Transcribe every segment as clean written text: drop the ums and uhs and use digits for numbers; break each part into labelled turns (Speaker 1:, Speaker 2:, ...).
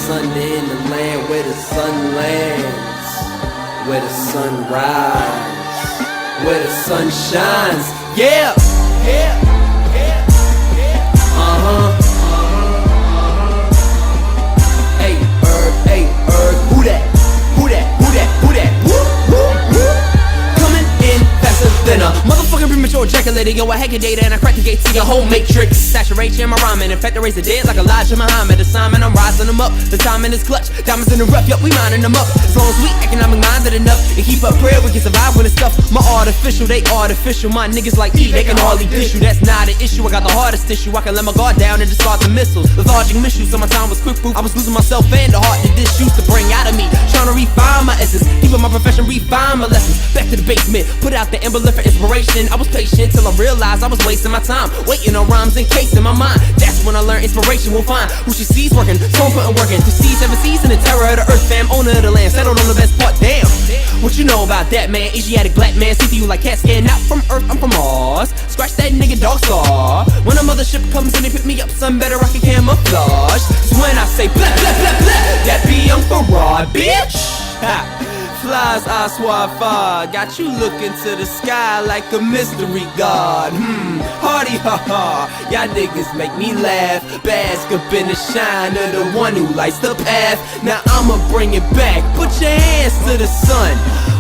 Speaker 1: sun in the land where the sun lands, where the sun rises, where the sun shines. Yeah, yeah, yeah, yeah. Hey, who that? Who that? Who that? Who that? Woo, woo, woo. Coming in faster than a motherfucking premature ejaculator. Yo, I hack your data and I crack the gate to your whole matrix. Saturation my rhyming, in fact I raise the dead like Elijah Muhammad. Assignment, I'm rising them up. The timing is clutch, diamonds in the rough, yup, we mining them up. As long as we economic minded enough and keep up prayer, we can survive when it's tough. My artificial, they artificial. My niggas like E, they can hardly dish you. That's not an issue, I got the hardest tissue. I can let my guard down and discard the missiles. Lethargic misuse, so my time was quick proof. I was losing myself and the heart that this used to bring out of me. Trying to refine my essence, keeping my profession, refine my lessons. Back to the basement, put out the emblem for inspiration. I was patient till I realized I was wasting my time, waiting on rhymes encased in my mind. That's when I learned inspiration will find who she sees working, so I'm putting working. To see 7 seas in the terror of the earth, fam, owner of the land, settled on the best part, damn. What you know about that, man? Asiatic black man, see through you like cat scan. Not from Earth, I'm from Mars. Scratch that nigga dog star. When a mothership comes and they pick me up, son, better rock a camouflage. So when I say blah, blah, blah, blah, that be young Farad, bitch. Ha. Flies I swat far, got you looking to the sky like a mystery god. Hardy ha ha, y'all niggas make me laugh. Bask up in the shine of the one who lights the path. Now I'ma bring it back, put your hands to the sun.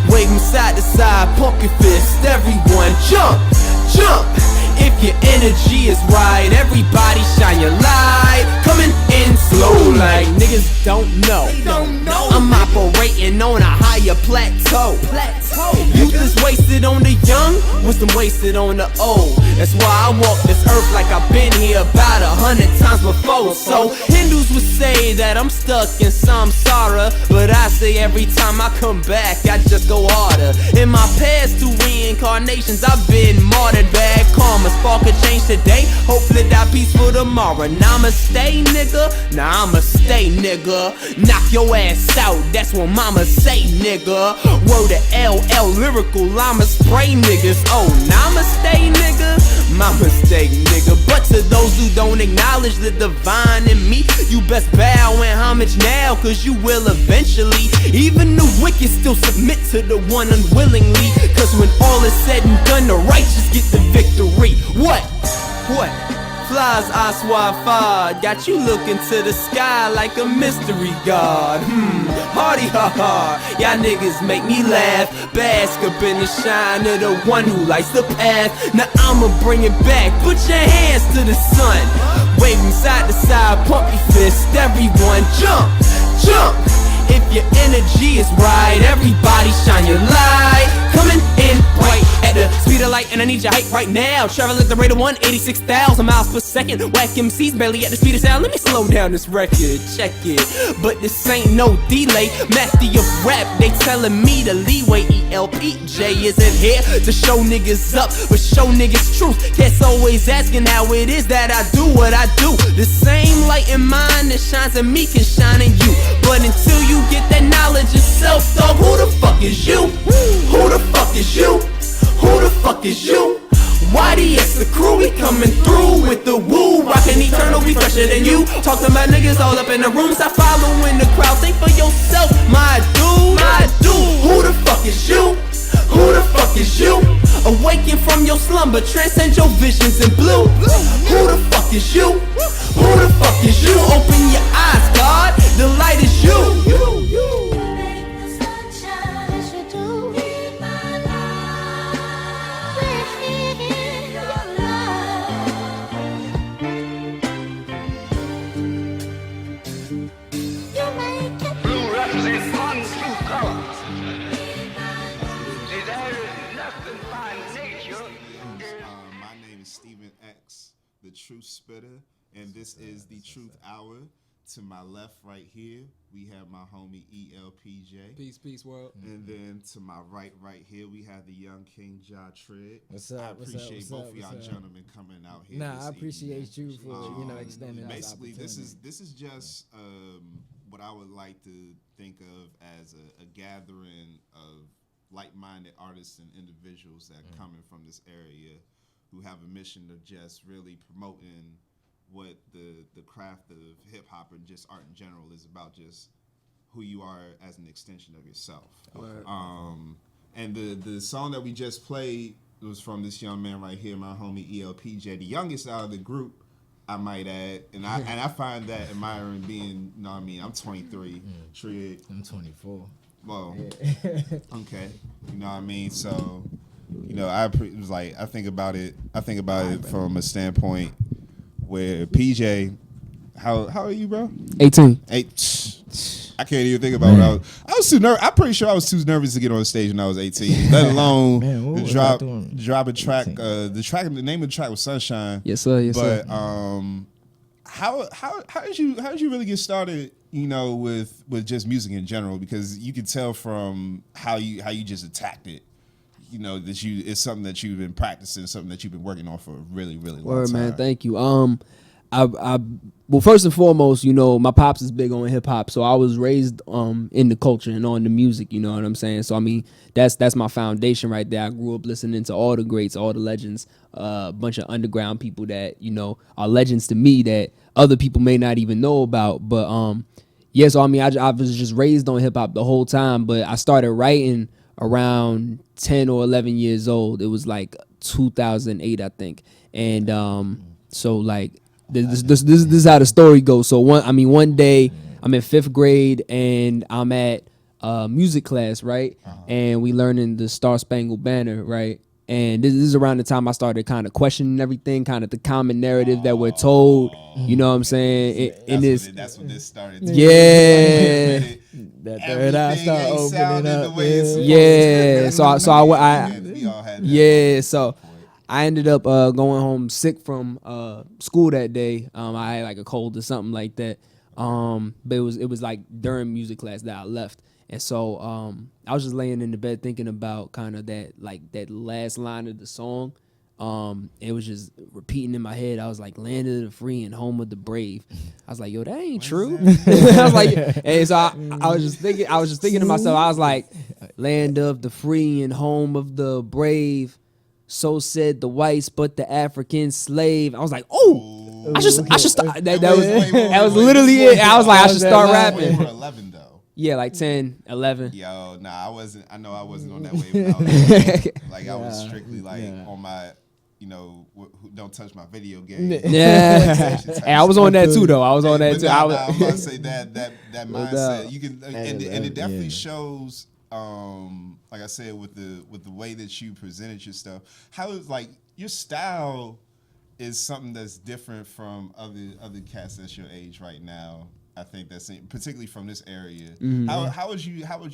Speaker 1: Wave them side to side, pump your fist, everyone jump, jump. If your energy is right, everybody shine your light. Coming in slow like niggas don't know. I'm operating on a higher plateau. Youth is wasted on the young, wisdom wasted on the old. That's why I walk this earth like I've been here about 100 times before. So Hindus would say that I'm stuck in samsara, but I say every time I come back I just go harder. In my past 2 reincarnations I've been martyred. Bad karma, spark a change today, hopefully die peaceful tomorrow. Namaste nigga, nah I'ma stay nigga. Knock your ass out, that's what mama say nigga. Word to LL lyrical, I'ma spray niggas. Oh namaste nigga, my mistake nigga. But to those who don't acknowledge the divine in me, you best bow in homage now, cause you will eventually. Even the wicked still submit to the one unwillingly, cause when all is said and done, the righteous get the victory. What? Flies I swat far, got you looking to the sky like a mystery god. Hardy ha ha, y'all niggas make me laugh. Bask up in the shine of the one who lights the path. Now I'ma bring it back, put your hands to the sun. Wave them side to side, pump your fist, everyone jump, jump. If your energy is right, everybody shine your light. Coming in bright at the speed of light, and I need your height right now. Travel at the rate of 186,000 miles per second. Whack MCs barely at the speed of sound. Let me slow down this record, check it. But this ain't no delay. Master of rap, they telling me the leeway. ELPJ isn't here to show niggas up, but show niggas truth. Cats always asking how it is that I do what I do. The same light in mine that shines in me can shine in you. But until you get that knowledge yourself, dog, who the fuck is you? Who the fuck is you? Who the fuck is you? YDS the crew, we coming through with the woo. Rockin' eternal, we fresher than you. Talking about niggas all up in the room, stop following the crowd. Think for yourself, my dude, my dude. Who the fuck is you? Who the fuck is you? Awaken from your slumber, transcend your visions in blue. Who the fuck is you? Who the fuck is you? Open your eyes, God, the light is you.
Speaker 2: The Truth Spitter, and this is the Truth Hour. To my left, right here, we have my homie ELPJ.
Speaker 3: Peace, world.
Speaker 2: And then to my right here, we have the young King Ja Tread.
Speaker 4: What's up?
Speaker 2: I appreciate both of y'all gentlemen coming out here.
Speaker 4: Nah, I appreciate you for extending.
Speaker 2: Basically, this is just what I would like to think of as a gathering of like-minded artists and individuals that coming from this area who have a mission of just really promoting what the craft of hip hop and just art in general is about, just who you are as an extension of yourself. And the song that we just played was from this young man right here, my homie ELPJ, the youngest out of the group, I might add, and I find that admiring, being, you know what I mean, I'm 23, Trig.
Speaker 4: I'm 24.
Speaker 2: Well, okay, you know what I mean. So, you know, I think about it from a standpoint where PJ, how are you, bro?
Speaker 4: 18.
Speaker 2: I can't even think about what I was too nervous. I'm pretty sure I was too nervous to get on the stage when I was 18, let alone drop a track. The name of the track was Sunshine.
Speaker 4: Yes, sir. Yes,
Speaker 2: but,
Speaker 4: sir.
Speaker 2: How did you really get started, you know, with just music in general? Because you can tell from how you just attacked it, you know, that it's something that you've been practicing, something that you've been working on for a really, really long time.
Speaker 4: Man, thank you. Well, first and foremost, you know, my pops is big on hip hop, so I was raised in the culture and on the music. You know what I'm saying? So I mean, that's my foundation right there. I grew up listening to all the greats, all the legends, a bunch of underground people that, you know, are legends to me that other people may not even know about. But yeah, so I mean, I was just raised on hip hop the whole time, but I started writing around 10 or 11 years old. It was like 2008, I think, and so like. This is how the story goes. So one day I'm in 5th grade and I'm at music class, right? And we learning the Star Spangled Banner, right? And this is around the time I started kind of questioning everything, kind of the common narrative that we're told. You know what I'm saying?
Speaker 2: That's when this started.
Speaker 4: Yeah.
Speaker 2: That third eye start opening up.
Speaker 4: Yeah. So I ended up going home sick from school that day. I had like a cold or something like that. But it was like during music class that I left. And so I was just laying in the bed thinking about kind of that last line of the song. It was just repeating in my head. I was like, land of the free and home of the brave. I was like, yo, that ain't true. I was like, and so I was just thinking to myself, I was like, land of the free and home of the brave. So said the whites, but the African slave. I was like, oh, I should start. That was literally it. I was like, I should start rapping.
Speaker 2: You were 11 though.
Speaker 4: Yeah, like 10, 11.
Speaker 2: Yo, nah, I wasn't. I know I wasn't on that wave when I was like, I was strictly like on my, you know, don't touch my video game.
Speaker 4: Yeah, and I was on that too, though. I was on that too.
Speaker 2: I'm about to say that mindset. You can, and it definitely shows. Like I said, with the way that you presented your stuff, how is like your style is something that's different from other cats that's your age right now. I think that's particularly from this area. Mm-hmm. How would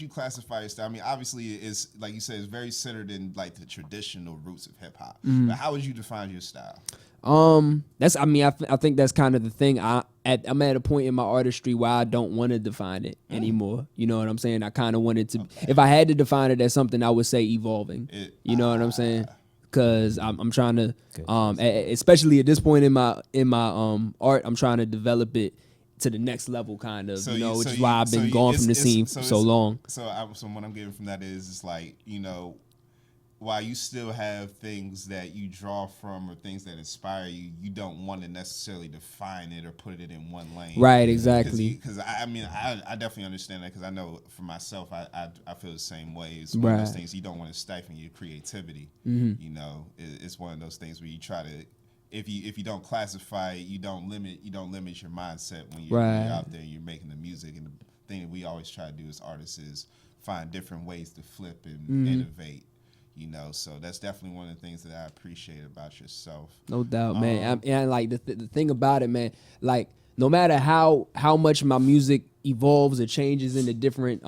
Speaker 2: you classify your style? I mean, obviously, it's like you said, it's very centered in like the traditional roots of hip hop. Mm-hmm. But how would you define your style?
Speaker 4: I think that's kind of the thing. I'm at a point in my artistry where I don't want to define it anymore. You know what I'm saying? I kind of wanted to. Okay. If I had to define it as something, I would say evolving. You know what I'm saying? Because I'm trying to, especially at this point in my art, I'm trying to develop it to the next level, kind of. Which is why I've been gone from the scene for so long.
Speaker 2: So what I'm getting from that is, it's like, you know, while you still have things that you draw from or things that inspire you, you don't want to necessarily define it or put it in one lane.
Speaker 4: Right, exactly.
Speaker 2: Because I definitely understand that, because I know for myself, I feel the same way. It's one of those things, you don't want to stifle your creativity. Mm-hmm. You know, it's one of those things where you try to, if you don't classify it, you don't limit your mindset when you're out there and you're making the music. And the thing that we always try to do as artists is find different ways to flip and innovate. You know, so that's definitely one of the things that I appreciate about yourself. No doubt,
Speaker 4: man. And like the thing about it, man, like no matter how much my music evolves or changes into different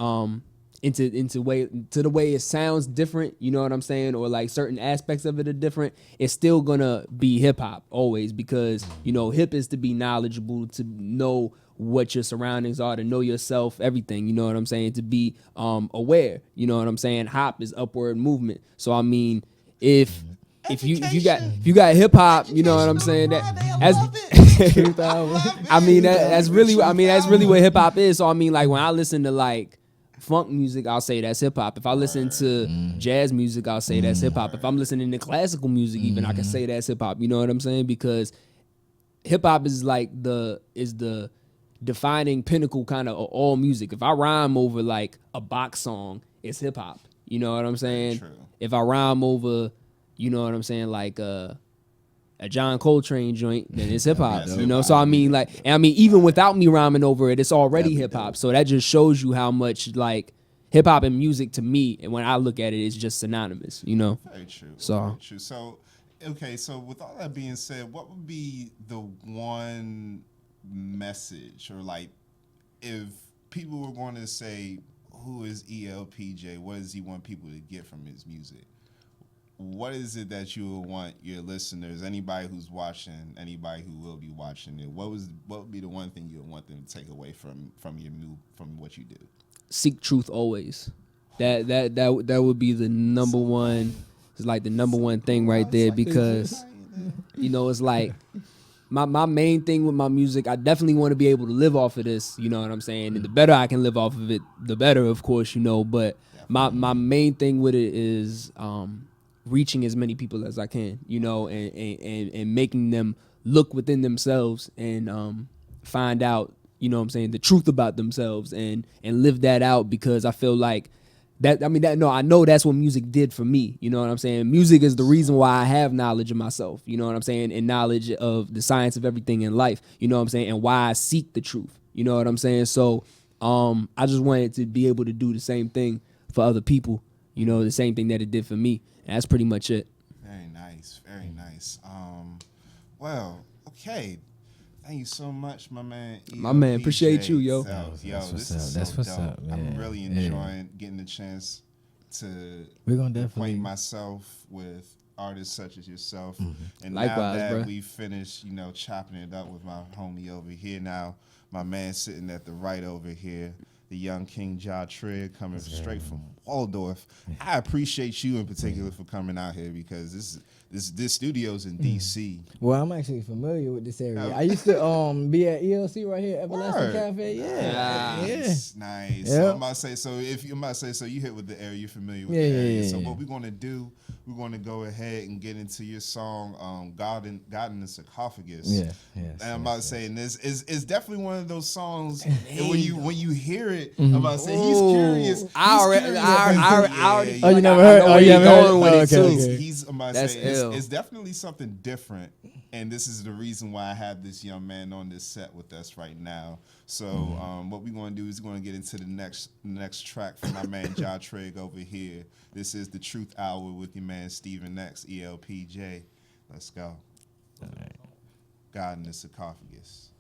Speaker 4: into the way it sounds different, you know what I'm saying, or like certain aspects of it are different, it's still gonna be hip hop always, because you know hip is to be knowledgeable, to know what your surroundings are, to know yourself, everything, you know what I'm saying, to be aware, you know what I'm saying. Hop is upward movement. So I mean, if you got hip hop, you know what I'm saying, that's really what hip hop is. So I mean, like when I listen to like funk music, I'll say that's hip hop. If I listen to jazz music, I'll say that's hip hop. If I'm listening to classical music, even I can say that's hip hop. You know what I'm saying? Because hip hop is like the defining pinnacle kind of all music. If I rhyme over like a box song, it's hip hop. You know what I'm saying?
Speaker 2: True.
Speaker 4: If I rhyme over, you know what I'm saying, like a John Coltrane joint, then it's hip hop. You know, so I mean, even without me rhyming over it, it's already hip hop. So that just shows you how much like hip hop and music to me, and when I look at it, it's just synonymous. You know.
Speaker 2: Very true.
Speaker 4: So.
Speaker 2: Very true. So, okay. So with all that being said, what would be the one message, or like, if people were going to say, who is ELPJ? What does he want people to get from his music? What is it that you would want your listeners, anybody who's watching, anybody who will be watching it, what would be the one thing you would want them to take away from what you do?
Speaker 4: Seek truth always. That would be the number one. It's like the number one thing right there, because you know, it's like my main thing with my music, I definitely want to be able to live off of this, you know what I'm saying? And the better I can live off of it, the better, of course, you know. But my main thing with it is reaching as many people as I can, you know, and making them look within themselves and find out, you know what I'm saying, the truth about themselves and live that out, because I feel like I know that's what music did for me. You know what I'm saying? Music is the reason why I have knowledge of myself, you know what I'm saying? And knowledge of the science of everything in life, you know what I'm saying? And why I seek the truth, you know what I'm saying? So I just wanted to be able to do the same thing for other people, you know, the same thing that it did for me. And that's pretty much it.
Speaker 2: Very nice. Very nice. Well, okay. Thank you so much, my man.
Speaker 4: My man, appreciate you, yo.
Speaker 2: This is so dope. I'm really enjoying getting the chance to acquaint myself with artists such as yourself. And
Speaker 4: likewise,
Speaker 2: now that
Speaker 4: bro,
Speaker 2: we finished, you know, chopping it up with my homie over here, now my man sitting at the right over here, the young King Ja Trigg, coming straight from Waldorf. I appreciate you in particular for coming out here, because this studio's in DC.
Speaker 3: Well, I'm actually familiar with this area. I used to be at ELC right here, Everlasting Cafe.
Speaker 2: Nice. So I'm about to say, so you hit with the area, you're familiar with the area. So what we're gonna do, we're gonna go ahead and get into your song, God in the Sarcophagus. And I'm about to say, and this is definitely one of those songs, and when you hear it, I'm about to say, he's curious.
Speaker 3: Oh, you never heard? Oh, you haven't heard?
Speaker 2: Okay. I'm about to say, it's definitely something different, and this is the reason why I have this young man on this set with us right now. So what we're going to do is we're going to get into the next track from my man Ja Trigg over here. This is the Truth Hour with your man Steven X, ELPJ. Let's go. All right. God in the Sarcophagus.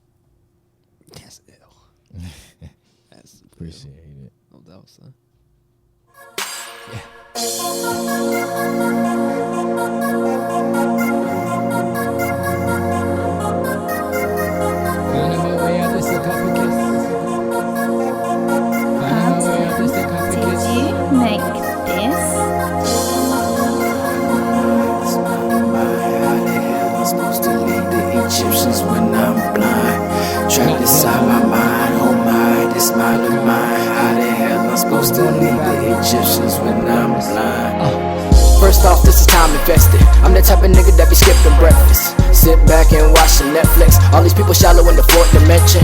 Speaker 4: That's ill. That's
Speaker 3: appreciate it.
Speaker 4: No doubt, son.
Speaker 5: Did you make this?
Speaker 1: I'm supposed to lead the Egyptians when I'm blind. Trapped inside my mind, oh my, this mind of mine. How the hell I'm supposed to lead the Egyptians when I'm blind? First off, this is time invested. I'm the type of nigga that be skipping breakfast. Sit back and watch some Netflix. All these people shallow in the fourth dimension.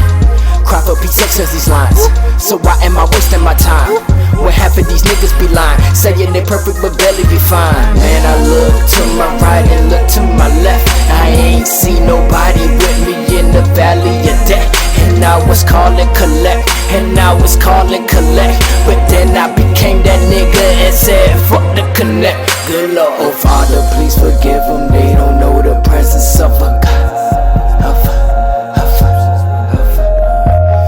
Speaker 1: Cry for P6 says these lines. So why am I wasting my time? When half of these niggas be lying, saying they perfect but barely be fine. Man, I look to my right and look to my left. I ain't seen nobody with me in the valley of death. And I was calling collect, and I was calling collect. But then I became that nigga and said fuck the connect. Good Lord, oh Father, please forgive them. They don't know the presence of a God.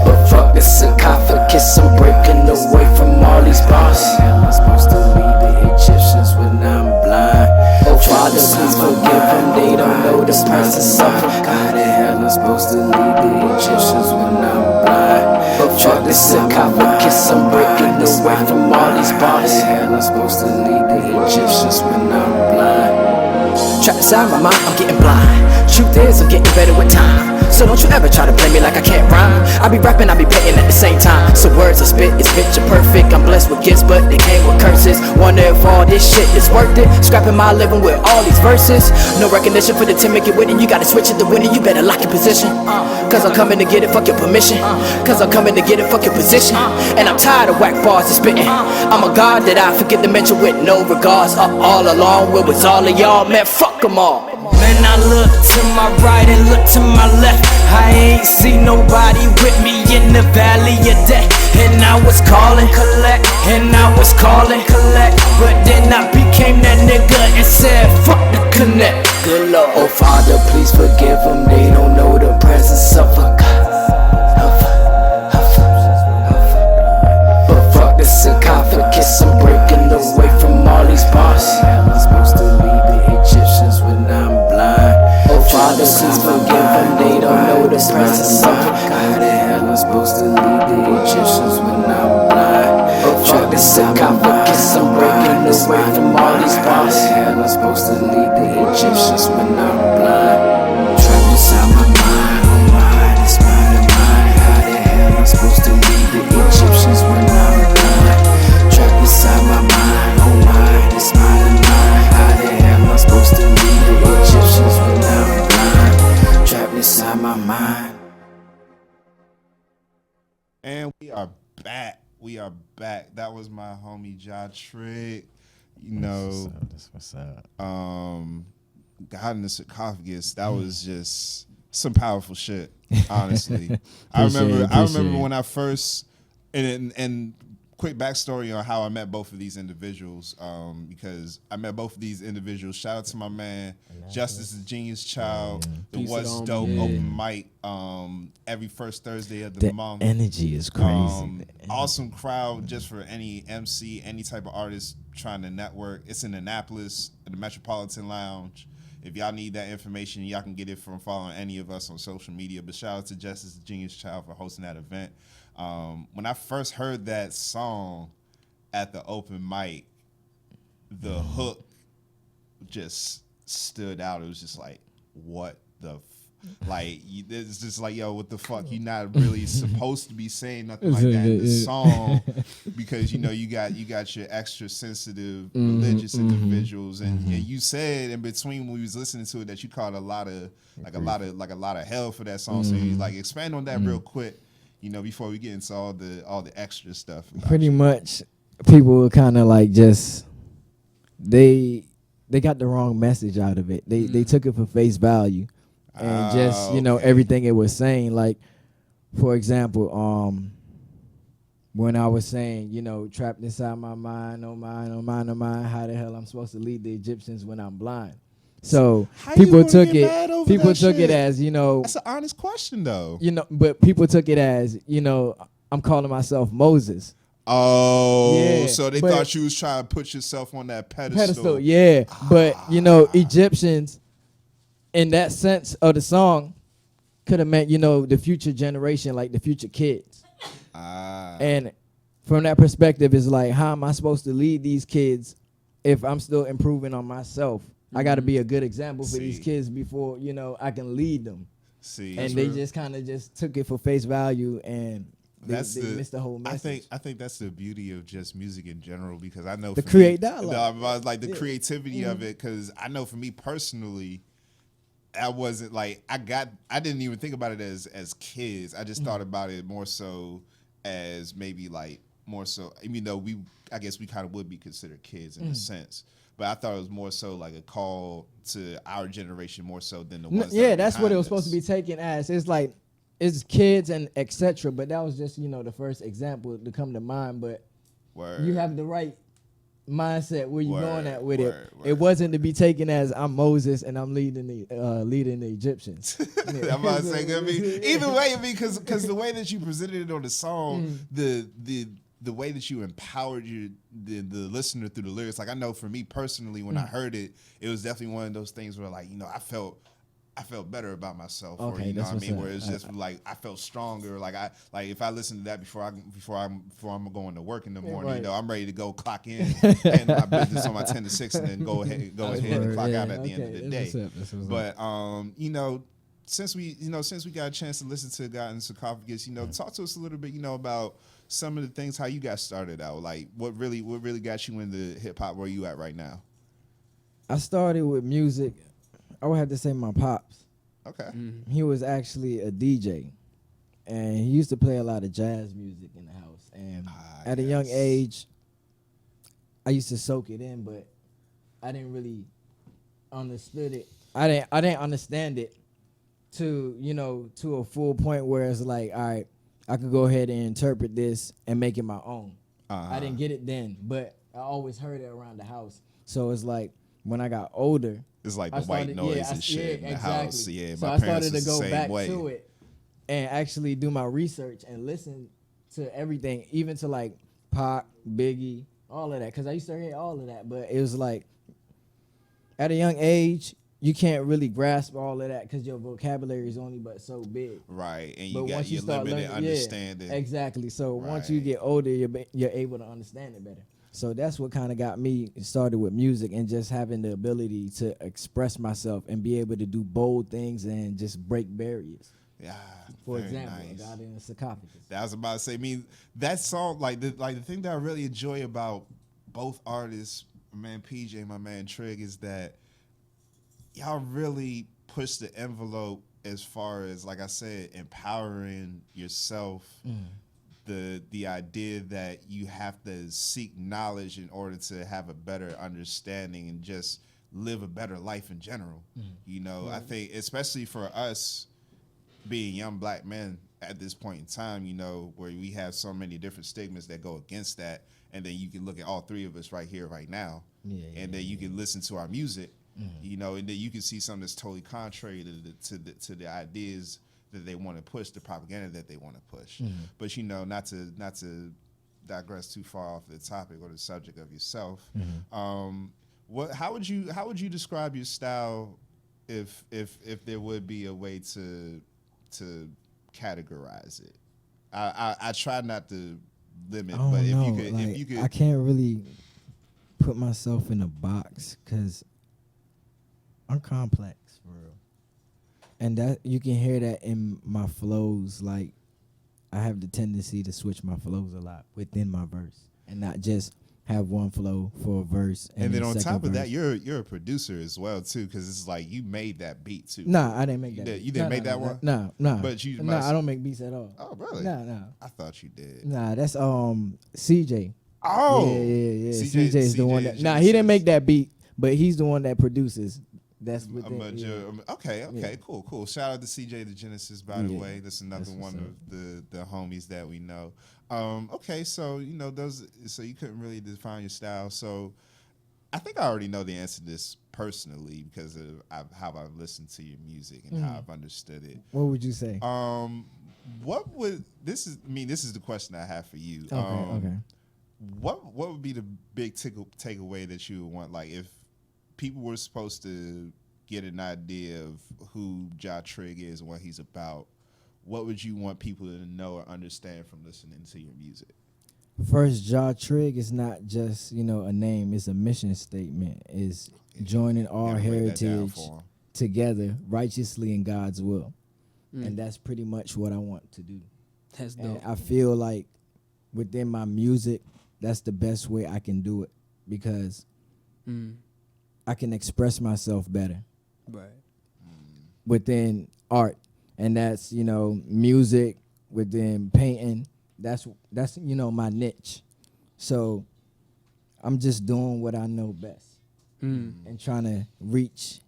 Speaker 1: But fuck the sarcophagus, I'm breaking away from all these bars. I'm supposed to lead the Egyptians when I'm blind. Oh Father, please forgive them. They don't know the presence of a God. The hell I'm supposed to lead the Egyptians when I'm blind. But fuck the sarcophagus, I'm breaking away from all these bars. The hell I'm supposed to lead the Egyptians when I'm blind. Trapped inside my mind, I'm getting blind. Truth is, I'm getting better with time.
Speaker 6: So don't you ever try to play me like I can't rhyme. I be rapping, I be pitting at the same time. So words I spit is picture perfect. I'm blessed with gifts, but they came with curses. Wonder if all this shit is worth it. Scrapping my living with all these verses. No recognition for the team, make it winning. You gotta switch it to winning, you better lock your position. Cause I'm coming to get it, fuck your permission. Cause I'm coming to get it, fuck your position. And I'm tired of whack bars and spitting. I'm a god that I forget to mention with no regards. All along, where was all of y'all? Man, fuck them all.
Speaker 1: Man, I look to my right and look to my left. I ain't see nobody with me in the valley of death. And I was calling collect, and I was calling collect. But then I became that nigga and said fuck the connect. Good Lord.
Speaker 6: Oh Father, please forgive them. They don't know the presence of a God. But fuck the sarcophagus, I'm breaking away from all these bars. I'm supposed to lead the Egyptians when I'm blind. Oh Father, please forgive them. They don't know the presence of a God. How the hell I'm supposed to lead the Egyptians when I'm blind? Oh fuck the sarcophagus, I'm breaking away from all these bars. How the hell I'm supposed to lead the Egyptians when I'm blind? Trapped inside my mind, oh my, it's mine and mine. How the hell I'm supposed to lead the Egyptians when I'm blind? Trapped inside my mind, oh my, it's mine and mine. How the hell I'm supposed to lead the Egyptians when I'm blind? Trapped inside my mind.
Speaker 2: And we are back. We are back. That was my homie Ja Trick. You know,
Speaker 7: that's what's up.
Speaker 2: God in the sarcophagus. That was just some powerful shit. Honestly, I remember when I first and quick backstory on how I met both of these individuals. Because I met both of these individuals. Shout out to my man Justice the Genius Child. The
Speaker 4: Peace
Speaker 2: What's
Speaker 4: on,
Speaker 2: Dope
Speaker 4: yeah.
Speaker 2: open mic. Every first Thursday of the month.
Speaker 7: Energy is crazy.
Speaker 2: Awesome crowd just for any MC, any type of artist trying to network. It's in Annapolis at the Metropolitan Lounge. If y'all need that information, y'all can get it from following any of us on social media. But shout out to Justice the Genius Child for hosting that event. When I first heard that song at the open mic, the hook just stood out. It was just like, what the like, it's just like, yo, what the fuck? You're not really supposed to be saying nothing like that in the song because, you know, you got your extra sensitive religious individuals. And you said in between when we was listening to it that you caught a lot of hell for that song. So you like expand on that real quick, you know, before we get into all the extra stuff.
Speaker 3: Pretty much people were kind of like just, they got the wrong message out of it. They took it for face value. And just, you know, everything it was saying, like, for example, when I was saying, you know, trapped inside my mind, oh mine, oh mine, oh mine, how the hell I'm supposed to lead the Egyptians when I'm blind? So people took it as, you know,
Speaker 2: that's an honest question though.
Speaker 3: You know, but people took it as, you know, I'm calling myself Moses.
Speaker 2: Oh,
Speaker 3: yeah,
Speaker 2: so they thought you was trying to put yourself on that pedestal.
Speaker 3: Yeah, but you know, Egyptians, in that sense of the song, could have meant, you know, the future generation, like the future kids. And from that perspective, it's like, how am I supposed to lead these kids if I'm still improving on myself? I got to be a good example for these kids before, you know, I can lead them. And they just kind of just took it for face value, and they missed the whole message.
Speaker 2: I think that's the beauty of just music in general, because I know
Speaker 3: the dialogue,
Speaker 2: like the creativity of it. Because I know for me personally, I wasn't like I didn't even think about it as kids. I just thought about it more so as maybe like more so, even though I guess we kind of would be considered kids in a sense. But I thought it was more so like a call to our generation more so than the ones.
Speaker 3: Yeah, that's what it was supposed to be taken as. It's like, it's kids and etc. But that was just, you know, the first example to come to mind. But you have the right mindset where you're going at with it. It wasn't to be taken as I'm Moses and I'm leading the Egyptians.
Speaker 2: I'm about to say, I mean, either way, because the way that you presented it on the song, the way that you empowered the listener through the lyrics, like I know for me personally, when I heard it, it was definitely one of those things where, like, you know, I felt better about myself, or you know what I mean, where it's just like I felt stronger. Like if I listen to that before I'm going to work in the morning, you know, I'm ready to go clock in and my business on my 10 to 6, and then go ahead and clock out at the end of the day. But you know, since we got a chance to listen to God in Sarcophagus, talk to us a little bit, about some of the things, how you got started out, like what really got you into hip hop, where you at right now?
Speaker 3: I started with music. I would have to say my pops.
Speaker 2: Okay.
Speaker 3: He was actually a DJ, and he used to play a lot of jazz music in the house. And at a young age, I used to soak it in, but I didn't really understood it. I didn't understand it to a full point where it's like, all right, I could go ahead and interpret this and make it my own. I didn't get it then, but I always heard it around the house. So it's like when I got older,
Speaker 2: it's like the white noise and shit in the house. Yeah,
Speaker 3: so
Speaker 2: my
Speaker 3: I
Speaker 2: parents
Speaker 3: started to
Speaker 2: was
Speaker 3: go
Speaker 2: the
Speaker 3: back
Speaker 2: same way.
Speaker 3: to it and actually do my research and listen to everything, even to like Pac, Biggie, all of that, because I used to hear all of that. But it was like at a young age, you can't really grasp all of that because your vocabulary is only but so big.
Speaker 2: Right, and
Speaker 3: But
Speaker 2: you got
Speaker 3: once
Speaker 2: your
Speaker 3: start
Speaker 2: limited
Speaker 3: learning,
Speaker 2: understanding.
Speaker 3: Yeah, exactly. So once you
Speaker 2: Right.
Speaker 3: get older, you're able to understand it better. So that's what kind of got me started with music and just having the ability to express myself and be able to do bold things and just break barriers.
Speaker 2: Yeah.
Speaker 3: For
Speaker 2: very
Speaker 3: example,
Speaker 2: nice.
Speaker 3: God in the sarcophagus.
Speaker 2: I was about to say, I mean, that song, the thing that I really enjoy about both artists, my man PJ and my man Trig, is that y'all really push the envelope as far as, like I said, empowering yourself. The idea that you have to seek knowledge in order to have a better understanding and just live a better life in general. I think especially for us being young black men at this point in time, where we have so many different stigmas that go against that, and then you can look at all three of us right here, right now, and then you can listen to our music, and then you can see something that's totally contrary to the ideas that they want to push, the propaganda that they want to push. But not to digress too far off the topic or the subject of yourself. How would you describe your style if there would be a way to categorize it? I try not to limit, but if you could,
Speaker 3: I can't really put myself in a box because I'm complex for real. And that you can hear that in my flows. Like I have the tendency to switch my flows a lot within my verse and not just have one flow for a verse.
Speaker 2: And then on top of
Speaker 3: verse.
Speaker 2: that, you're a producer as well too, because it's like you made that beat too.
Speaker 3: Nah, I didn't make that.
Speaker 2: You didn't make that one?
Speaker 3: Nah.
Speaker 2: But you
Speaker 3: Nah, I don't make beats at all.
Speaker 2: Oh, really?
Speaker 3: Nah.
Speaker 2: I thought you did.
Speaker 3: Nah, that's CJ.
Speaker 2: Oh,
Speaker 3: Yeah. CJ is the one that.
Speaker 2: CJ
Speaker 3: Nah, he didn't make that beat, but he's the one that produces. That's what
Speaker 2: Okay, cool. Shout out to CJ the Genesis, by the way. That's another one of the homies that we know. Okay, so so you couldn't really define your style. So I think I already know the answer to this personally because of how I've listened to your music and how I've understood it.
Speaker 3: What would you say?
Speaker 2: This is the question I have for you.
Speaker 3: Okay.
Speaker 2: What would be the big takeaway that you would want, like if people were supposed to get an idea of who Ja Trig is and what he's about, what would you want people to know or understand from listening to your music?
Speaker 3: First, Ja Trig is not just, a name. It's a mission statement. It's joining our heritage together righteously in God's will. And that's pretty much what I want to do.
Speaker 4: That's dope.
Speaker 3: And I feel like within my music, that's the best way I can do it because I can express myself better.
Speaker 4: Right.
Speaker 3: Within art. And that's, music, within painting. That's my niche. So I'm just doing what I know best and trying to reach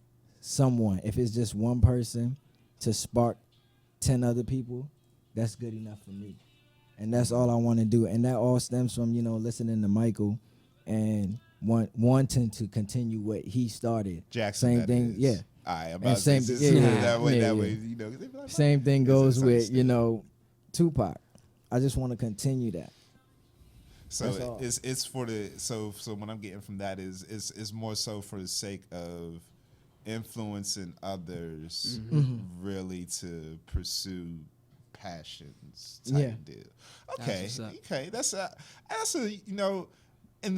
Speaker 3: someone. If it's just one person to spark 10 other people, that's good enough for me. And that's all I want to do. And that all stems from, listening to Michael and wanting to continue what he started.
Speaker 2: Jackson,
Speaker 3: same thing, yeah.
Speaker 2: I'm
Speaker 3: And
Speaker 2: about
Speaker 3: same
Speaker 2: to
Speaker 3: thing,
Speaker 2: say,
Speaker 3: yeah,
Speaker 2: that way,
Speaker 3: yeah.
Speaker 2: they'd be like,
Speaker 3: Same thing goes with,
Speaker 2: understood.
Speaker 3: Tupac. I just want to continue that.
Speaker 2: So it's for the so what I'm getting from that is it's more so for the sake of influencing others really to pursue passions type deal. Okay. That's a and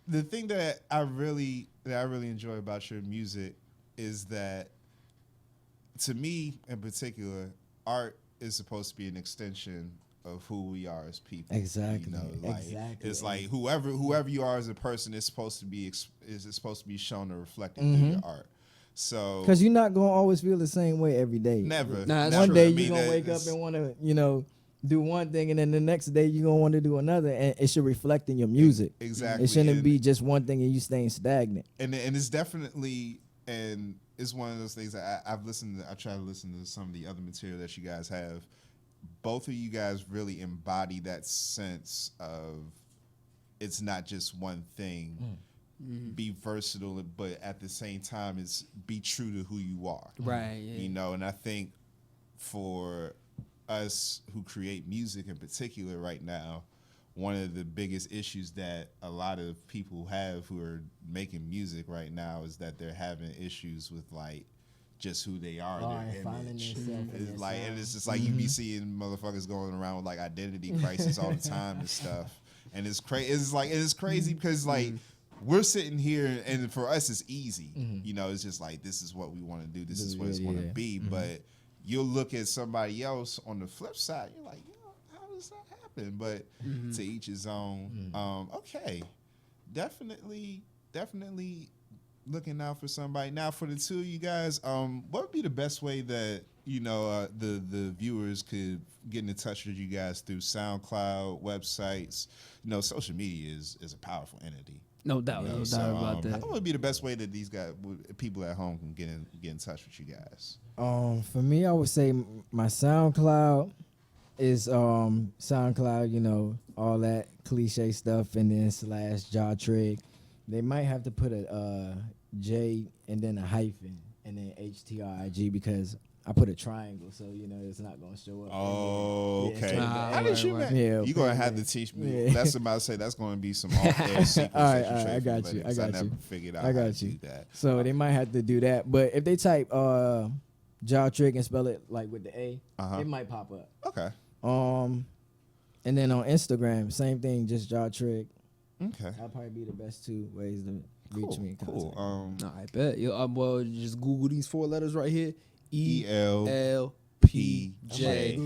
Speaker 2: the thing that I really enjoy about your music is that to me in particular, art is supposed to be an extension of who we are as people.
Speaker 3: Exactly.
Speaker 2: You know, like,
Speaker 3: Exactly.
Speaker 2: it's like whoever you are as a person is supposed to be shown or reflected through your art. So
Speaker 3: because you're not gonna always feel the same way every day.
Speaker 2: never.
Speaker 4: Nah, that's
Speaker 3: One
Speaker 4: true.
Speaker 3: day
Speaker 2: I
Speaker 3: you're
Speaker 2: mean,
Speaker 3: gonna wake up and want to, do one thing, and then the next day you're gonna want to do another, and it should reflect in your music.
Speaker 2: Exactly.
Speaker 3: It shouldn't
Speaker 2: And-
Speaker 3: be just one thing and you staying stagnant.
Speaker 2: and it's definitely, and it's one of those things that I try to listen to some of the other material that you guys have. Both of you guys really embody that sense of it's not just one thing. Be versatile, but at the same time, it's be true to who you are.
Speaker 4: Right. Yeah.
Speaker 2: You know, and I think for us who create music in particular right now, one of the biggest issues that a lot of people have who are making music right now is that they're having issues with like just who they are, their image. It's like, and it's just like you be seeing motherfuckers going around with like identity crisis all the time and stuff. And it's crazy. It's crazy because like we're sitting here, and for us it's easy. You know, it's just like this is what we want to do. This is what it's going to be. But you'll look at somebody else on the flip side. You're like, how does that happen? But to each his own. Okay, definitely looking out for somebody. Now, for the two of you guys, what would be the best way that the viewers could get in touch with you guys through SoundCloud, websites? You know, social media is a powerful entity.
Speaker 4: No doubt. No
Speaker 2: So,
Speaker 4: doubt about that.
Speaker 2: what would be the best way that these guys, people at home, can get in touch with you guys?
Speaker 3: For me, I would say my SoundCloud is SoundCloud, all that cliche stuff, and then / Jaw Trig. They might have to put a J and then a hyphen and then HTRIG because I put a triangle, so it's not gonna show up.
Speaker 2: Oh,
Speaker 3: Yeah,
Speaker 2: okay.
Speaker 3: so
Speaker 2: How did you?
Speaker 3: Yeah,
Speaker 2: You're gonna have to teach me.
Speaker 3: Yeah.
Speaker 2: That's about to say. That's gonna be some off-air secrets.
Speaker 3: All right,
Speaker 2: that you
Speaker 3: I
Speaker 2: trade
Speaker 3: got
Speaker 2: for
Speaker 3: you,
Speaker 2: later, 'cause
Speaker 3: I got
Speaker 2: never
Speaker 3: you.
Speaker 2: figured out
Speaker 3: I
Speaker 2: how
Speaker 3: got
Speaker 2: to
Speaker 3: you.
Speaker 2: do that.
Speaker 3: So they might have to do that. But if they type Jaw Trig and spell it like with the A, it might pop up.
Speaker 2: Okay.
Speaker 3: And then on Instagram, same thing, just Jaw Trig.
Speaker 2: Okay.
Speaker 3: That'll probably be the best two ways to reach me.
Speaker 2: Cool.
Speaker 4: I bet. Well, just Google these 4 letters right here.
Speaker 2: ELPJ.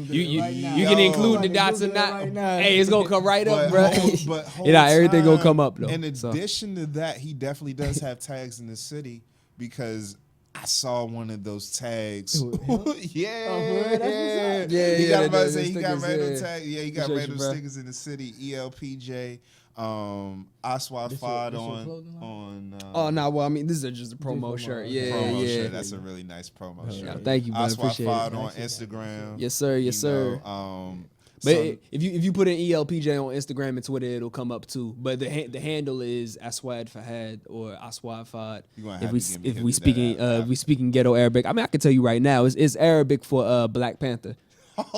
Speaker 4: You
Speaker 3: right now.
Speaker 4: can
Speaker 2: Yo.
Speaker 4: include the
Speaker 3: I'm
Speaker 4: dots or
Speaker 3: Googling
Speaker 4: not.
Speaker 3: Right now.
Speaker 4: Hey, it's gonna come right up, bro.
Speaker 2: But
Speaker 4: Everything gonna come up though.
Speaker 2: In
Speaker 4: So.
Speaker 2: addition to that, he definitely does have tags in the city because I saw one of those tags.
Speaker 3: Who,
Speaker 2: Yeah.
Speaker 3: Oh, for real? That's what's up.
Speaker 4: Yeah,
Speaker 2: He
Speaker 4: yeah,
Speaker 2: got about to
Speaker 4: the
Speaker 2: say he got
Speaker 4: stickers,
Speaker 2: random
Speaker 4: yeah.
Speaker 2: tags. Yeah, he got
Speaker 4: Appreciate
Speaker 2: random
Speaker 4: you, bro.
Speaker 2: stickers in the city. ELPJ. Aswa
Speaker 3: This
Speaker 2: Fod
Speaker 3: your
Speaker 2: on
Speaker 3: clothing line?
Speaker 4: Oh no, well I mean this is just a promo
Speaker 3: promo,
Speaker 4: shirt.
Speaker 3: okay.
Speaker 4: Yeah,
Speaker 2: promo
Speaker 4: yeah.
Speaker 2: shirt. That's a really nice promo shirt.
Speaker 4: Yeah, thank you, brother.
Speaker 2: Aswa
Speaker 4: Appreciate
Speaker 2: Fod
Speaker 4: it.
Speaker 2: on Instagram.
Speaker 4: Yes, sir. Yes,
Speaker 2: You
Speaker 4: sir.
Speaker 2: know,
Speaker 4: But
Speaker 2: so-
Speaker 4: if you put in ELPJ on Instagram and Twitter, it'll come up too. But the handle is Aswad Fahad or Aswad Fahad.
Speaker 2: You gonna
Speaker 4: If
Speaker 2: have
Speaker 4: we
Speaker 2: to give me
Speaker 4: if
Speaker 2: hit
Speaker 4: we
Speaker 2: that
Speaker 4: speaking
Speaker 2: up.
Speaker 4: if we speaking ghetto Arabic, I mean I can tell you right now, it's Arabic for Black Panther.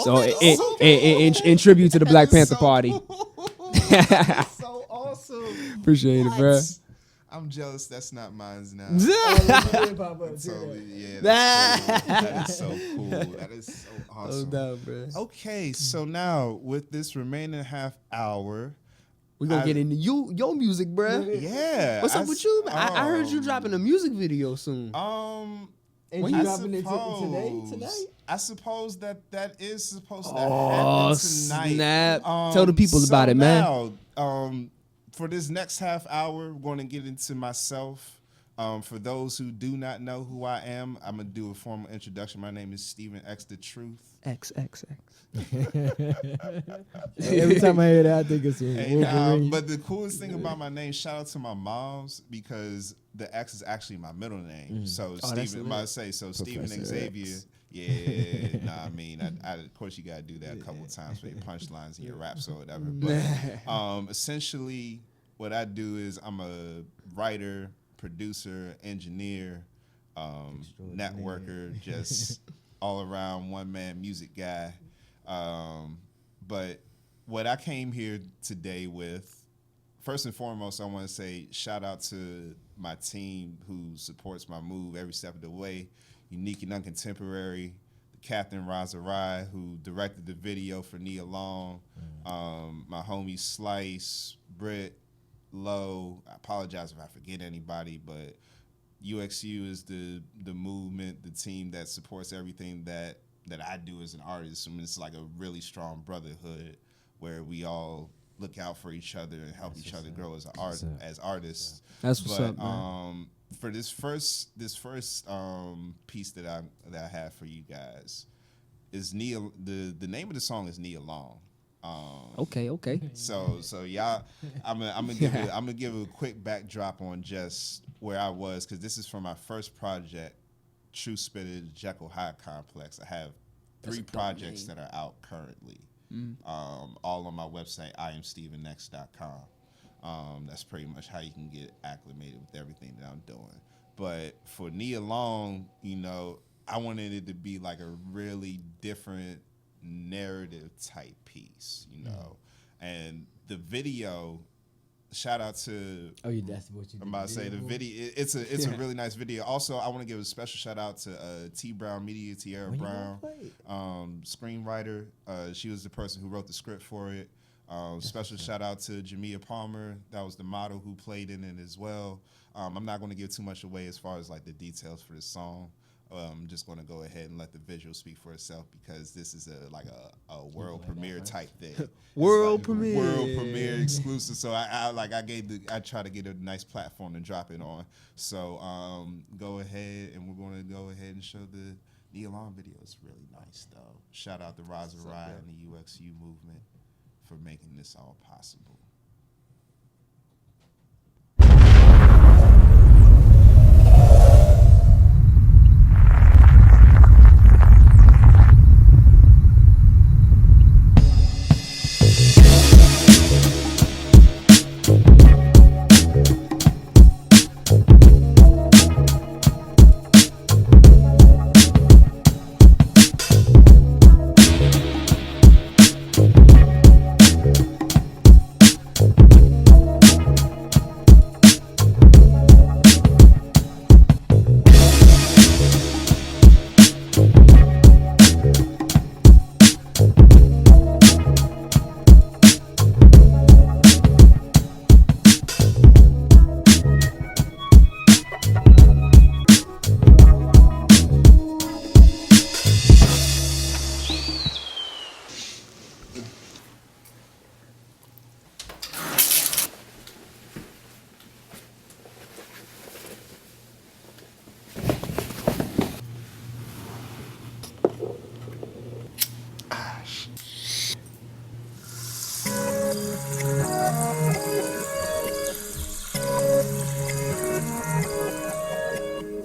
Speaker 4: So in tribute to the Black Panther Party.
Speaker 2: So awesome.
Speaker 4: Appreciate it, bro.
Speaker 2: I'm jealous. That's not mine's now. Totally, yeah. That's so cool. That is so awesome.
Speaker 4: bro.
Speaker 2: Okay, so now with this remaining half hour,
Speaker 4: We gonna get into your music, bro.
Speaker 2: yeah.
Speaker 4: What's up with you? Man? I heard you dropping a music video soon.
Speaker 3: And
Speaker 2: I
Speaker 3: you dropping it
Speaker 2: suppose-
Speaker 3: tonight?
Speaker 2: I suppose that is supposed to
Speaker 4: Oh,
Speaker 2: happen tonight.
Speaker 4: snap. Tell the people about it, man.
Speaker 2: Now, for this next half hour, we're going to get into myself. For those who do not know who I am, I'm going to do a formal introduction. My name is Stephen X the Truth.
Speaker 4: XXX.
Speaker 3: Every time I hear that, I think it's a
Speaker 2: Hey,
Speaker 3: Wolverine.
Speaker 2: but the coolest thing about my name, shout out to my moms, because the X is actually my middle name. So
Speaker 4: that's
Speaker 2: Stephen,
Speaker 4: lit.
Speaker 2: I say so. Stephen
Speaker 3: Professor
Speaker 2: Xavier.
Speaker 3: X.
Speaker 2: Yeah, I mean, of course you gotta do that a couple of times for your punchlines in your raps or whatever. But essentially, what I do is I'm a writer, producer, engineer, networker, just all around one man music guy. But what I came here today with, first and foremost, I want to say shout out to my team who supports my move every step of the way. Unique and Uncontemporary, Captain Razarai, who directed the video for Nia Long, my homie Slice, Britt, Low. I apologize if I forget anybody, but UXU is the movement, the team that supports everything that I do as an artist. I mean, it's like a really strong brotherhood where we all look out for each other and help each other grow as artists.
Speaker 4: That's what's up, man.
Speaker 2: For this first piece that I have for you guys is Nia. The name of the song is Nia Long.
Speaker 4: Okay.
Speaker 2: So y'all, I'm gonna give a quick backdrop on just where I was, because this is from my first project, True Spitter Jekyll High Complex. I have 3 projects that are out currently, all on my website, iamstevennext.com. That's pretty much how you can get acclimated with everything that I'm doing. But for Nia Long, you know, I wanted it to be like a really different narrative type piece, you know. And the video, shout out to
Speaker 3: That's what you.
Speaker 2: I'm about to say the video. It's a really nice video. Also, I want to give a special shout out to T Brown Media, Tierra Brown, screenwriter. She was the person who wrote the script for it. Special shout out to Jamia Palmer. That was the model who played in it as well. I'm not going to give too much away as far as like the details for this song. I'm just going to go ahead and let the visual speak for itself, because this is a world premiere type thing.
Speaker 4: World premiere
Speaker 2: exclusive. So I try to get a nice platform to drop it on. So go ahead, and we're going to go ahead and show the Nia Long video. It's really nice though. Shout out to Raza Rye and the UXU movement for making this all possible.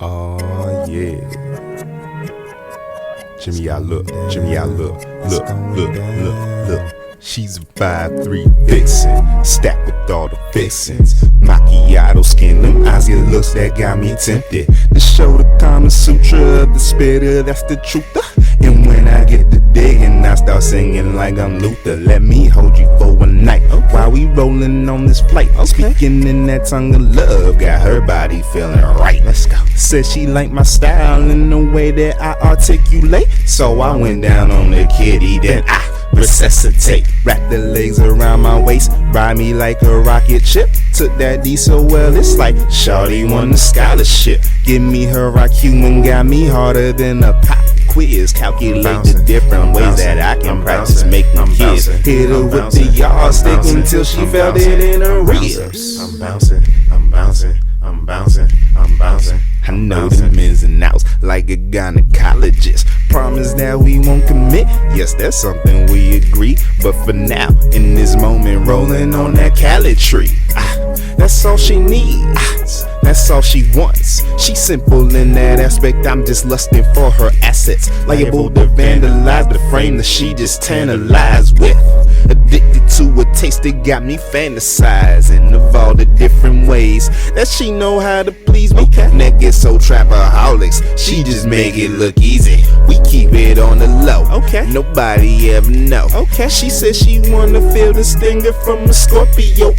Speaker 8: Oh yeah. Jimmy, I look. She's a 5'3" vixen, stacked with all the fixins. Macchiato skin, them eyes get looks that got me tempted to show the Kama Sutra of the spitter, that's the truth. And when I get to digging, I start singing like I'm Luther. Let me hold you for one night while we rolling on this flight. Speaking in that tongue of love, got her body feeling right. Let's go. Said she liked my style and the way that I articulate. So I went down on the kitty, then I resuscitate. Wrap the legs around my waist, ride me like a rocket ship. Took that D so well, it's like shawty won the scholarship. Give me her IQ and got me harder than a pop quiz. Calculate the different ways that I can practice making kids. Hit her with the yardstick until she felt it in her ribs. I'm bouncing. I know the ins and outs like a gynecologist. Promise that we won't commit. Yes, that's something we agree. But for now, in this moment, rolling on that Cali tree. That's all she needs. That's all she wants. She's simple in that aspect. I'm just lusting for her assets. Liable to vandalize the frame that she just tantalized with. Addicted to a taste that got me fantasizing of all the different ways that she know how to please me. Naked so trapaholics, she just make it look easy. We keep it on the low. Nobody ever know. She said she wanna feel the stinger from a Scorpio.